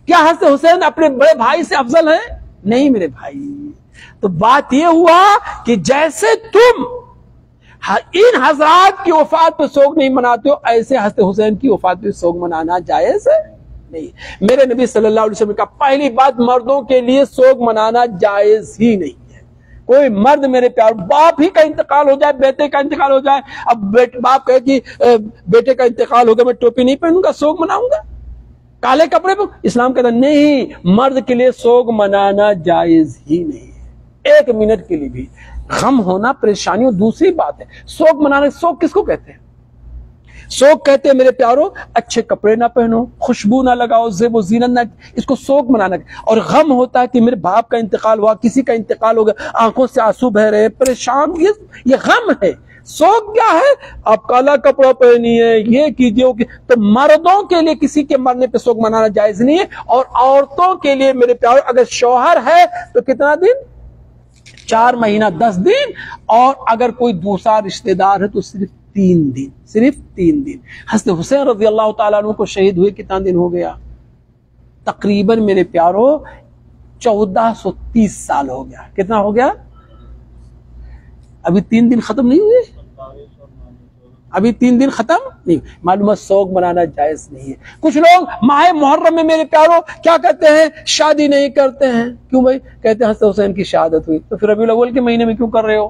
کیا حضرت حسین اپنے بڑے بھائی سے افضل ہیں؟ نہیں میرے بھائی. تو بات یہ ہوا کہ جیسے تم ان حضرات کی وفات پہ سوگ نہیں مناتے ہو, ایسے حضرت حسین کی وفات پہ سوگ منانا جائز نہیں. میرے نبی صلی اللہ علیہ وسلم کا پہلی بات, مردوں کے لیے سوگ منانا جائز ہی نہیں ہے. کوئی مرد میرے پیار, باپ ہی کا انتقال ہو جائے, بیٹے کا انتقال ہو جائے, اب باپ کہے کہ بیٹے کا انتقال ہو گیا میں ٹوپی نہیں پہنوں گا, سوگ مناؤں گا کالے کپڑے پہ, اسلام کہتا نہیں, مرد کے لیے سوگ منانا جائز ہی نہیں ہے. 1 منٹ کے لیے بھی غم ہونا, پریشانی ہو, دوسری بات ہے سوگ منانے. سوگ کس کو کہتے ہیں؟ سوگ کہتے ہیں میرے پیارو اچھے کپڑے نہ پہنو، خوشبو نہ لگاؤ، زیب و زینت نہ، اس کو سوگ منانا۔ اور غم ہوتا ہے کہ میرے باپ کا انتقال ہوا، کسی کا انتقال ہو گیا، آنکھوں سے آنسو بہ رہے، پریشان، یہ غم ہے۔ سوگ کیا ہے؟ آپ کالا کپڑا پہنیے، یہ کیجیے۔ تو مردوں کے لیے کسی کے مرنے پہ سوگ منانا جائز نہیں ہے، اور عورتوں کے لیے میرے پیارو اگر شوہر ہے تو کتنا دن؟ 4 مہینہ 10 دن، اور اگر کوئی دوسرا رشتہ دار ہے تو صرف 3 دن، صرف 3 دن۔ حضرت حسین رضی اللہ تعالیٰ عنہ کو شہید ہوئے کتنا دن ہو گیا؟ تقریباً میرے پیارو 1430 سال ہو گیا۔ کتنا ہو گیا؟ ابھی 3 دن ختم نہیں ہوئے، ابھی 3 دن ختم نہیں۔ معلومات سوگ منانا جائز نہیں ہے۔ کچھ لوگ ماہ محرم میں میرے پیارو کیا کہتے ہیں؟ شادی نہیں کرتے ہیں۔ کیوں بھائی؟ کہتے ہیں حضرت حسین کی شہادت ہوئی، تو پھر ربیع الاول کے مہینے میں کیوں کر رہے ہو؟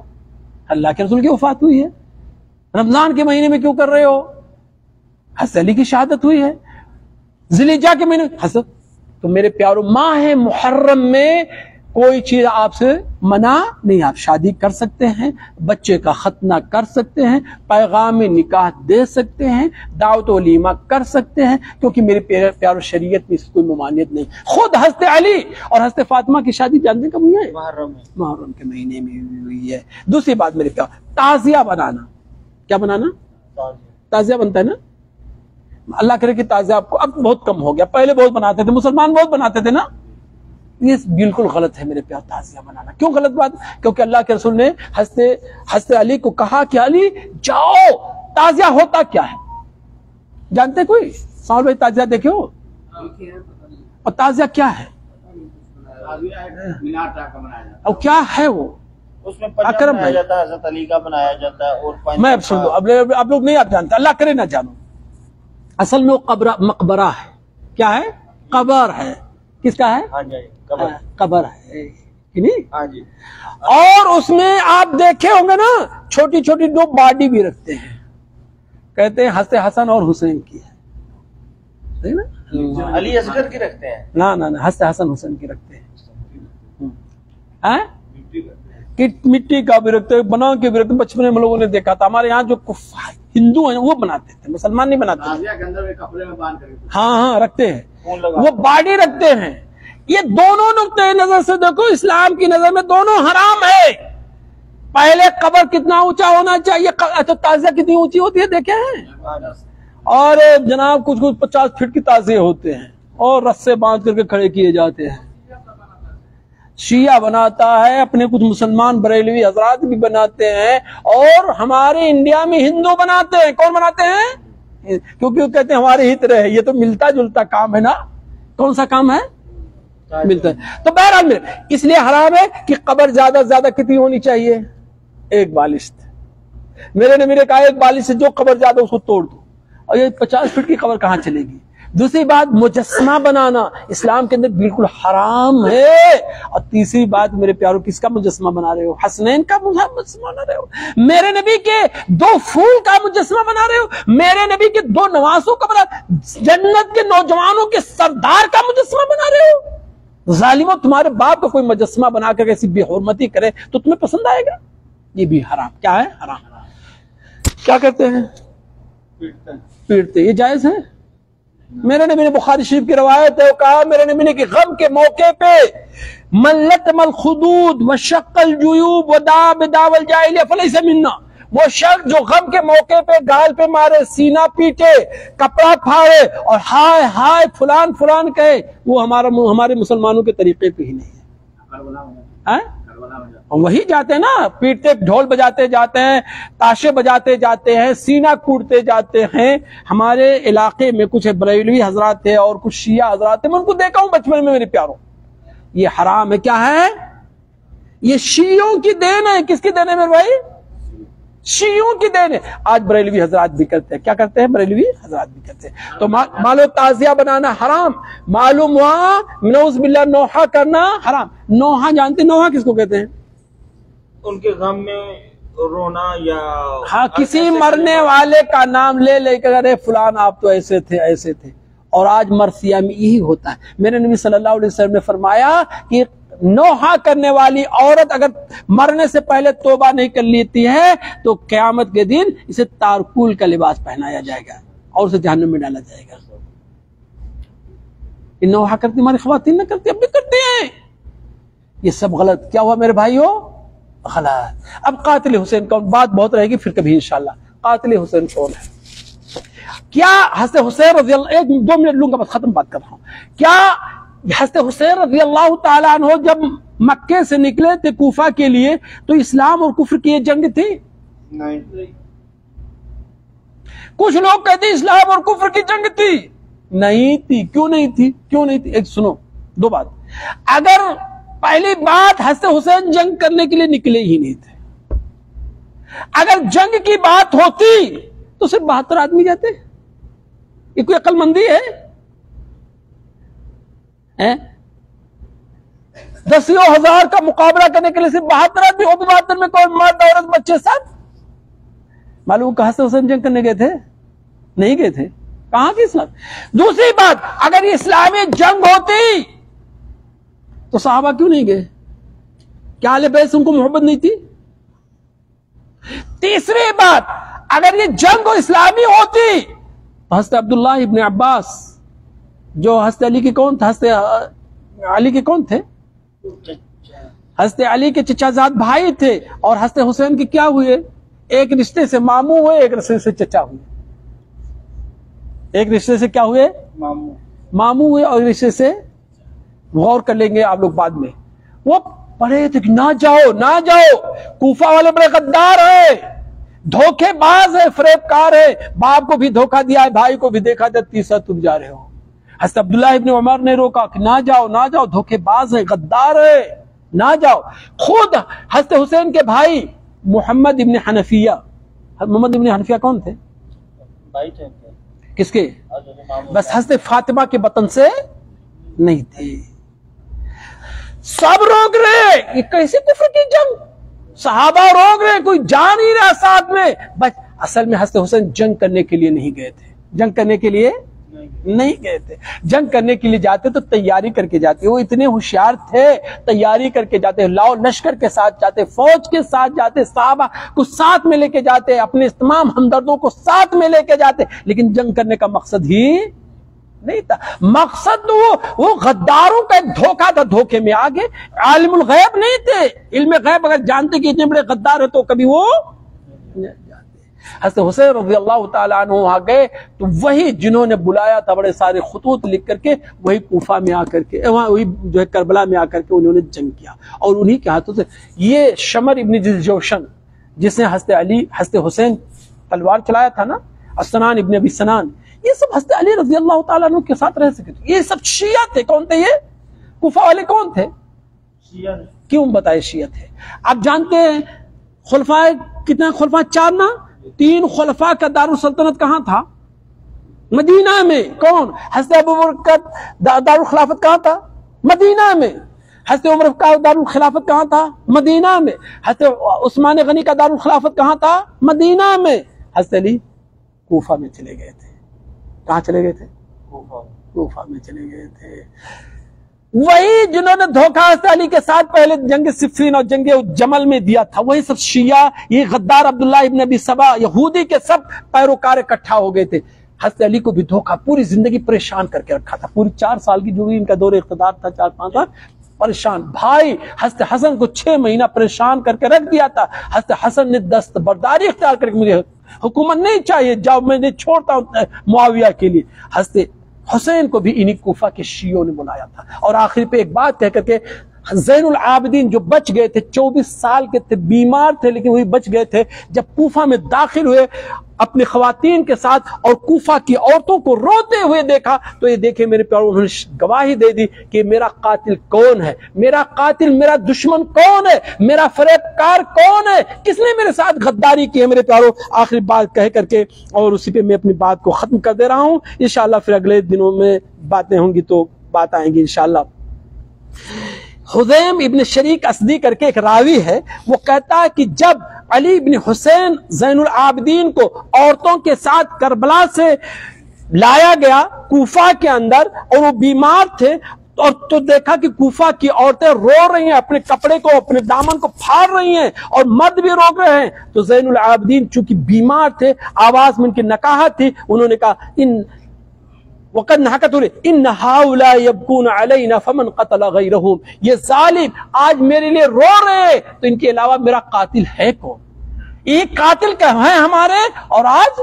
اللہ کے رسول کی وفات ہوئی ہے۔ رمضان کے مہینے میں کیوں کر رہے ہو؟ حضرت علی کی شہادت ہوئی ہے۔ ذی الحجہ کے مہینے حضرت، تو میرے پیارو ماہ محرم میں کوئی چیز آپ سے منع نہیں، آپ شادی کر سکتے ہیں، بچے کا ختنہ کر سکتے ہیں، پیغام نکاح دے سکتے ہیں، دعوت ولیمہ کر سکتے ہیں، کیونکہ میرے پیارو شریعت میں اس کوئی ممانعت نہیں۔ خود حضرت علی اور حضرت فاطمہ کی شادی جانتے کب ہوئی ہے؟ محرم کے مہینے میں ہوئی ہے۔ دوسری بات میرے پیارو، تعزیہ بنانا۔ کیا بنانا؟ تعزیہ بنتا ہے نا؟ اللہ کرے کہ تعزیہ آپ کو اب بہت کم ہو گیا، پہلے بہت بناتے تھے، مسلمان بہت بناتے تھے نا۔ یہ بالکل غلط ہے میرے پیار تعزیہ بنانا۔ کیوں غلط بات؟ کیونکہ اللہ کے رسول نے حضرت علی کو کہا کہ علی جاؤ، تعزیہ ہوتا کیا ہے جانتے کوئی؟ سامر بھائی تعزیہ دیکھے ہو؟ اور تعزیہ کیا ہے؟ اور کیا ہے وہ؟ اس میں اکرم بنایا جاتا ہے، حضرت علی کا بنایا جاتا ہے، اور میں سن دو، اب لوگ نہیں آپ جانتے، اللہ کرے نہ جانو۔ اصل میں وہ مقبرہ ہے۔ کیا ہے؟ قبر ہے۔ کس کا ہے؟ قبر ہے، نہیں؟ اور اس میں آپ دیکھے ہوں گے نا، چھوٹی چھوٹی 2 باڈی بھی رکھتے ہیں، کہتے ہیں حضرت حسن اور حسین کی ہے نا؟ علی اصغر کی رکھتے ہیں؟ نہ حضرت حسن حسین کی رکھتے ہیں، مٹی کا بھی رکھتے ہیں، بنا کے بھی رکھتے ہیں۔ بچپن میں لوگوں نے دیکھا تھا، ہمارے یہاں جو ہندو ہیں وہ بناتے تھے، مسلمان نہیں بناتے۔ ہاں رکھتے ہیں، وہ باڈی رکھتے ہیں۔ یہ دونوں نقطۂ نظر سے دیکھو، اسلام کی نظر میں دونوں حرام ہے۔ پہلے قبر کتنا اونچا ہونا چاہیے، تو تعزیہ کتنی اونچی ہوتی ہے دیکھے ہیں؟ اور جناب کچھ 50 فٹ کی تعزیے ہوتے ہیں، اور رسے باندھ کر کے کھڑے کیے جاتے ہیں۔ شیعہ بناتا ہے، اپنے کچھ مسلمان بریلوی حضرات بھی بناتے ہیں، اور ہمارے انڈیا میں ہندو بناتے ہیں۔ کون بناتے ہیں؟ کیونکہ وہ کہتے ہیں ہمارے ہی طرح ہے۔ یہ تو ملتا جلتا کام ہے نا۔ کون سا کام ہے؟ ملتا ہے۔ تو بہرحال میں اس لیے حرام ہے کہ قبر زیادہ سے زیادہ کتنی ہونی چاہیے؟ 1 بالشت۔ میرے نے کہا 1 بالشت سے جو قبر زیادہ اس کو توڑ دو، اور یہ 50 فٹ کی قبر کہاں چلے گی؟ دوسری بات، مجسمہ بنانا اسلام کے اندر بالکل حرام ہے۔ اور تیسری بات میرے پیارو، کس کا مجسمہ بنا رہے ہو؟ حسنین کا مجسمہ بنا رہے ہو؟ میرے نبی کے 2 پھول کا مجسمہ بنا رہے ہو؟ میرے نبی کے 2 نواسوں کا بنا، جنت کے نوجوانوں کے سردار کا مجسمہ بنا رہے ہو؟ ظالموں، تمہارے باپ کا کوئی مجسمہ بنا کر ایسی بے حرمتی کرے تو تمہیں پسند آئے گا؟ یہ بھی حرام۔ کیا ہے؟ حرام۔ کیا کرتے ہیں؟ پیٹتے۔ یہ جائز ہے؟ میرے نبی نے بخاری شریف کی روایت ہے، وہ کہا میرے نبی نے کہ غم کے موقع پہ من لطم الخدود وشق الجیوب ودعا بدعوى الجاہلیہ فلیس منا، وہ شخص جو غم کے موقع پہ گال پہ مارے، سینہ پیٹے، کپڑا پھاڑے، اور ہائے ہائے فلان فلان کہے، وہ ہمارے مسلمانوں کے طریقے پہ ہی نہیں ہے۔ وہی جاتے ہیں نا، پیٹتے، ڈھول بجاتے جاتے ہیں، تاشے بجاتے جاتے ہیں، سینہ کوڑتے جاتے ہیں۔ ہمارے علاقے میں کچھ بریلوی حضرات تھے اور کچھ شیعہ حضرات تھے، میں ان کو دیکھا ہوں بچپن میں میرے پیاروں۔ یہ حرام ہے۔ کیا ہے؟ یہ شیعوں کی دین ہے۔ کس کی دین ہے میرے بھائی؟ شیعوں کی دین ہے۔ آج بریلوی حضرات بھی کرتے ہیں۔ کیا کرتے ہیں؟ بریلوی حضرات بھی کرتے ہیں۔ تو معلوم تعزیہ بنانا حرام، معلوم ہوا نعوذ باللہ نوحہ کرنا حرام۔ نوحہ جانتے ہیں؟ نوحہ کس کو کہتے ہیں؟ ان کے غم میں رونا، یا ہاں، کسی مرنے والے کا نام لے کر ارے فلان آپ تو ایسے تھے ایسے تھے۔ اور آج مرثیہ میں یہی ہوتا ہے۔ میرے نبی صلی اللہ علیہ وسلم نے فرمایا کہ نوحہ کرنے والی عورت اگر مرنے سے پہلے توبہ نہیں کر لیتی ہے تو قیامت کے دن اسے تارکول کا لباس پہنایا جائے گا اور اسے جہنم میں ڈالا جائے گا. نوحہ کرتی ہماری خواتین نہ کرتی، اب بھی کرتی ہیں. یہ سب غلط. کیا ہوا میرے بھائیو؟ غلط. اب قاتل حسین کون؟ بات بہت رہے گی پھر کبھی انشاءاللہ. قاتل حسین کون ہے؟ کیا حضرت حسین رضی اللہ، ایک دو منٹ لوں گا بس، ختم بات کر رہا ہوں. کیا حضرت حسین رضی اللہ تعالیٰ عنہ جب مکے سے نکلے تھے کوفہ کے لیے تو اسلام اور کفر کی یہ جنگ تھی؟ نہیں. کچھ لوگ کہتے ہیں اسلام اور کفر کی جنگ تھی. نہیں تھی. کیوں نہیں تھی؟ کیوں نہیں تھی؟ ایک سنو، دو بات. اگر پہلی بات حضرت حسین جنگ کرنے کے لیے نکلے ہی نہیں تھے. اگر جنگ کی بات ہوتی تو صرف 72 آدمی جاتے. یہ کوئی عقل مندی ہے؟ 10,000 کا مقابلہ کرنے کے لیے صرف 72 آدمی ہو. 72 میں کون؟ مرد عورت بچے ساتھ. معلوم کہاں سے حسین جنگ کرنے گئے تھے؟ نہیں گئے تھے. کہاں کی اسلام؟ دوسری بات، اگر یہ اسلامی جنگ ہوتی تو صحابہ کیوں نہیں گئے؟ کیا اہل بیت سے ان کو محبت نہیں تھی؟ تیسری بات، اگر یہ جنگ اسلامی ہوتی تو حضرت عبداللہ ابن عباس جو حضرت علی کے کون تھے؟ حضرت علی کے کون تھے؟ حضرت علی کے چچا زاد بھائی تھے. اور حضرت حسین کے کیا ہوئے؟ ایک رشتے سے ماموں ہوئے، ایک رشتے سے چچا ہوئے. ایک رشتے سے کیا ہوئے؟ ماموں ہوئے، اور رشتے سے غور کر لیں گے آپ لوگ بعد میں. وہ پڑھے تھے کہ نہ جاؤ نہ جاؤ، کوفہ والے بڑے غدار ہیں، دھوکے باز ہے، فریب کار ہے. باپ کو بھی دھوکہ دیا ہے، بھائی کو بھی دیکھا جب تیسرا تم جا رہے ہو. حضرت عبداللہ ابن عمر نے روکا کہ نہ جاؤ نہ جاؤ، دھوکے باز ہے، غدار ہے، نہ جاؤ. خود حضرت حسین کے بھائی محمد ابن حنفیہ، محمد ابن حنفیہ کون تھے؟ بھائی تھے. کس کے؟ بس حضرت فاطمہ کے بطن سے نہیں تھے. سب روک رہے. یہ کیسے کفر کی جنگ؟ صحابہ روک رہے، کوئی جا نہیں رہا ساتھ میں. بس اصل میں حضرت حسین جنگ کرنے کے لیے نہیں گئے تھے. جنگ کرنے کے لیے نہیں گئے تھے. جنگ کرنے کے لیے جاتے تو تیاری کر کے جاتے. وہ اتنے ہوشیار تھے، تیاری کر کے جاتے، لاؤ لشکر کے ساتھ جاتے، فوج کے ساتھ جاتے، صحابہ کو ساتھ میں لے کے جاتے، اپنے تمام ہمدردوں کو ساتھ میں لے کے جاتے. لیکن جنگ کرنے کا مقصد ہی نہیں تھا. مقصد وہ غداروں کا ایک دھوکہ تھا. دھوکے میں آگے عالم الغیب نہیں تھے. علم غیب اگر جانتے کہ اتنے بڑے غدار ہیں تو کبھی وہ حضرت حسین رضی اللہ تعالیٰ عنہ وہاں گئے تو وہی جنہوں نے بلایا تھا بڑے سارے خطوط لکھ کر کے، وہی کوفہ میں آ کر کے، وہی جو ہے کربلا میں آ کر کے انہوں نے جنگ کیا. اور انہی کے ہاتھوں سے یہ شمر ابن جوشن جس نے حضرت حسین تلوار چلایا تھا نا، اسنان ابن ابی سنان، یہ سب حضرت علی رضی اللہ تعالیٰ عنہ کے ساتھ رہ سکے. یہ سب شیعہ تھے. کون تھے یہ؟ کوفہ والے کون تھے؟ شیعہ. کیوں بتائے شیعہ تھے؟ آپ جانتے ہیں خلفائے کتنے؟ خلفائے 4 نا. 3 خلفاء کا دارالسلطنت کہاں تھا؟ مدینہ میں. کون؟ حضرت ابوبکر کا دارالخلافت کہاں تھا؟ مدینہ میں. حضرت عمر کا دارالخلافت کہاں تھا؟ مدینہ میں. حضرت عثمان غنی کا دارالخلافت کہاں تھا؟ مدینہ میں. حضرت علی کوفہ میں چلے گئے تھے. کہاں چلے گئے تھے؟ کوفہ میں چلے گئے تھے. وہی جنہوں نے دھوکہ حضرت علی کے ساتھ پہلے جنگ صفین اور جنگ جمل میں دیا تھا، وہی سب شیعہ، یہ غدار عبداللہ ابن ابی سبا یہودی کے سب پیروکار اکٹھا ہو گئے تھے. حضرت علی کو بھی دھوکہ، پوری زندگی پریشان کر کے رکھا تھا. پوری 4 سال کی جو بھی ان کا دور اقتدار تھا، 4-5 سال پریشان. بھائی حضرت حسن کو 6 مہینہ پریشان کر کے رکھ دیا تھا. حضرت حسن نے دست برداری اختیار کر کے مجھے حکومت نہیں چاہیے، جاؤ میں نے چھوڑتا ہوں معاویہ کے لیے. حضرت حسین کو بھی انہی کوفہ کے شیعوں نے بلایا تھا. اور آخر پہ ایک بات کہہ کر کے زین العابدین جو بچ گئے تھے، 24 سال کے تھے، بیمار تھے لیکن وہی بچ گئے تھے، جب کوفہ میں داخل ہوئے اپنی خواتین کے ساتھ اور کوفہ کی عورتوں کو روتے ہوئے دیکھا تو یہ دیکھے میرے پیاروں، انہوں نے گواہی دے دی کہ میرا قاتل کون ہے، میرا قاتل، میرا دشمن کون ہے، میرا فریب کار کون ہے، کس نے میرے ساتھ غداری کی ہے. میرے پیاروں آخری بات کہہ کر کے اور اسی پہ میں اپنی بات کو ختم کر دے رہا ہوں. انشاءاللہ پھر اگلے دنوں میں باتیں ہوں گی تو بات آئیں گی انشاءاللہ. حذیم ابن شریک اسدی کر کے ایک راوی ہے، وہ کہتا ہے کہ جب علی ابن حسین زین العابدین کو عورتوں کے ساتھ کربلا سے لایا گیا کوفہ کے اندر اور وہ بیمار تھے اور تو دیکھا کہ کوفہ کی عورتیں رو رہی ہیں، اپنے کپڑے کو، اپنے دامن کو پھاڑ رہی ہیں، اور مرد بھی روک رہے ہیں. تو زین العابدین چونکہ بیمار تھے، آواز میں ان کی نقاہت تھی، انہوں نے کہا وقد نحکت ان ہؤلاء یبکون علینا فمن قتل غیرہم، یہ ظالم آج میرے لیے رو رہے ہیں، تو ان کے علاوہ میرا قاتل ہے کون؟ ایک قاتل کا ہے ہمارے، اور آج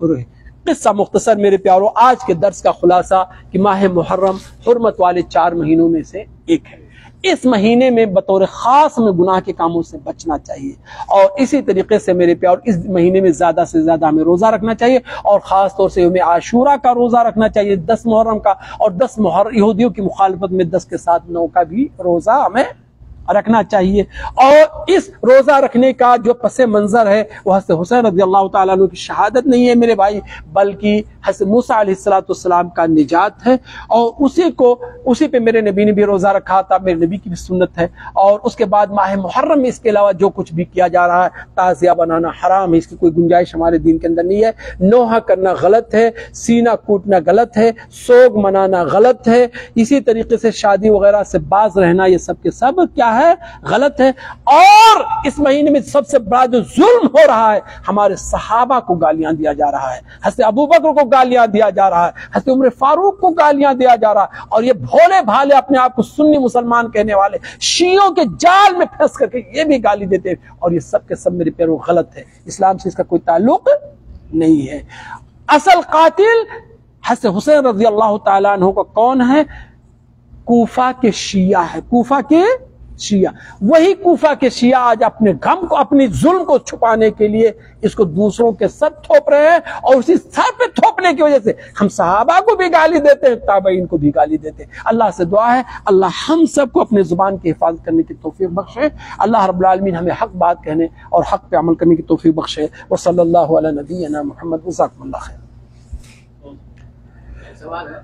روئے. قصہ مختصر میرے پیارو، آج کے درس کا خلاصہ کہ ماہ محرم حرمت والے 4 مہینوں میں سے ایک ہے. اس مہینے میں بطور خاص میں گناہ کے کاموں سے بچنا چاہیے، اور اسی طریقے سے میرے پیارو اس مہینے میں زیادہ سے زیادہ ہمیں روزہ رکھنا چاہیے، اور خاص طور سے یوم عاشورہ کا روزہ رکھنا چاہیے، 10 محرم کا، اور 10 محرم یہودیوں کی مخالفت میں 10 کے ساتھ 9 کا بھی روزہ ہمیں رکھنا چاہیے. اور اس روزہ رکھنے کا جو پس منظر ہے وہ حضرت حسین رضی اللہ تعالیٰ عنہ کی شہادت نہیں ہے میرے بھائی، بلکہ حضرت موسیٰ علیہ السلام کا نجات ہے، اور اسی پہ میرے نبی نے بھی روزہ رکھا تھا، میرے نبی کی بھی سنت ہے. اور اس کے بعد ماہ محرم میں اس کے علاوہ جو کچھ بھی کیا جا رہا ہے، تعزیہ بنانا حرام ہے، اس کی کوئی گنجائش ہمارے دین کے اندر نہیں ہے. نوحہ کرنا غلط ہے، سینہ کوٹنا غلط ہے، سوگ منانا غلط ہے، اسی طریقے سے شادی وغیرہ سے باز رہنا، یہ سب کے سب کیا ہے؟ غلط ہے. اور اس مہینے میں سب سے بڑا جو ظلم ہو رہا ہے، ہمارے صحابہ کو گالیاں دیا جا رہا ہے، حضرت ابوبکر کو گالیاں دیا جا رہا ہے، حضرت عمر فاروق کو گالیاں دیا جا رہا ہے، اور یہ بھولے بھالے اپنے آپ کو سنی مسلمان کہنے والے شیعوں کے جال میں پھنس کر کے یہ بھی گالی دیتے ہیں، اور یہ سب کے سب میرے پیرو غلط ہے، اسلام سے اس کا کوئی تعلق نہیں ہے. اصل قاتل حضرت حسین رضی اللہ تعالیٰ عنہ کا کون ہے؟ کوفہ کے شیعہ ہے، کوفہ کے شیعہ. وہی کوفہ کے شیعہ آج اپنے غم کو، اپنی ظلم کو چھپانے کے لیے اس کو دوسروں کے سر تھوپ رہے ہیں، اور اسی سر پہ تھوپنے کی وجہ سے ہم صحابہ کو بھی گالی دیتے ہیں، تابعین کو بھی گالی دیتے ہیں. اللہ سے دعا ہے اللہ ہم سب کو اپنے زبان کی حفاظت کرنے کی توفیق بخشے. اللہ رب العالمین ہمیں حق بات کہنے اور حق پہ عمل کرنے کی توفیق بخشے. وصلی اللہ علی نبینا محمد. جزاکم اللہ خیر. سوال ہے،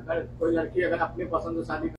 اگر کوئی لڑکی اگر اپنی پسند شادی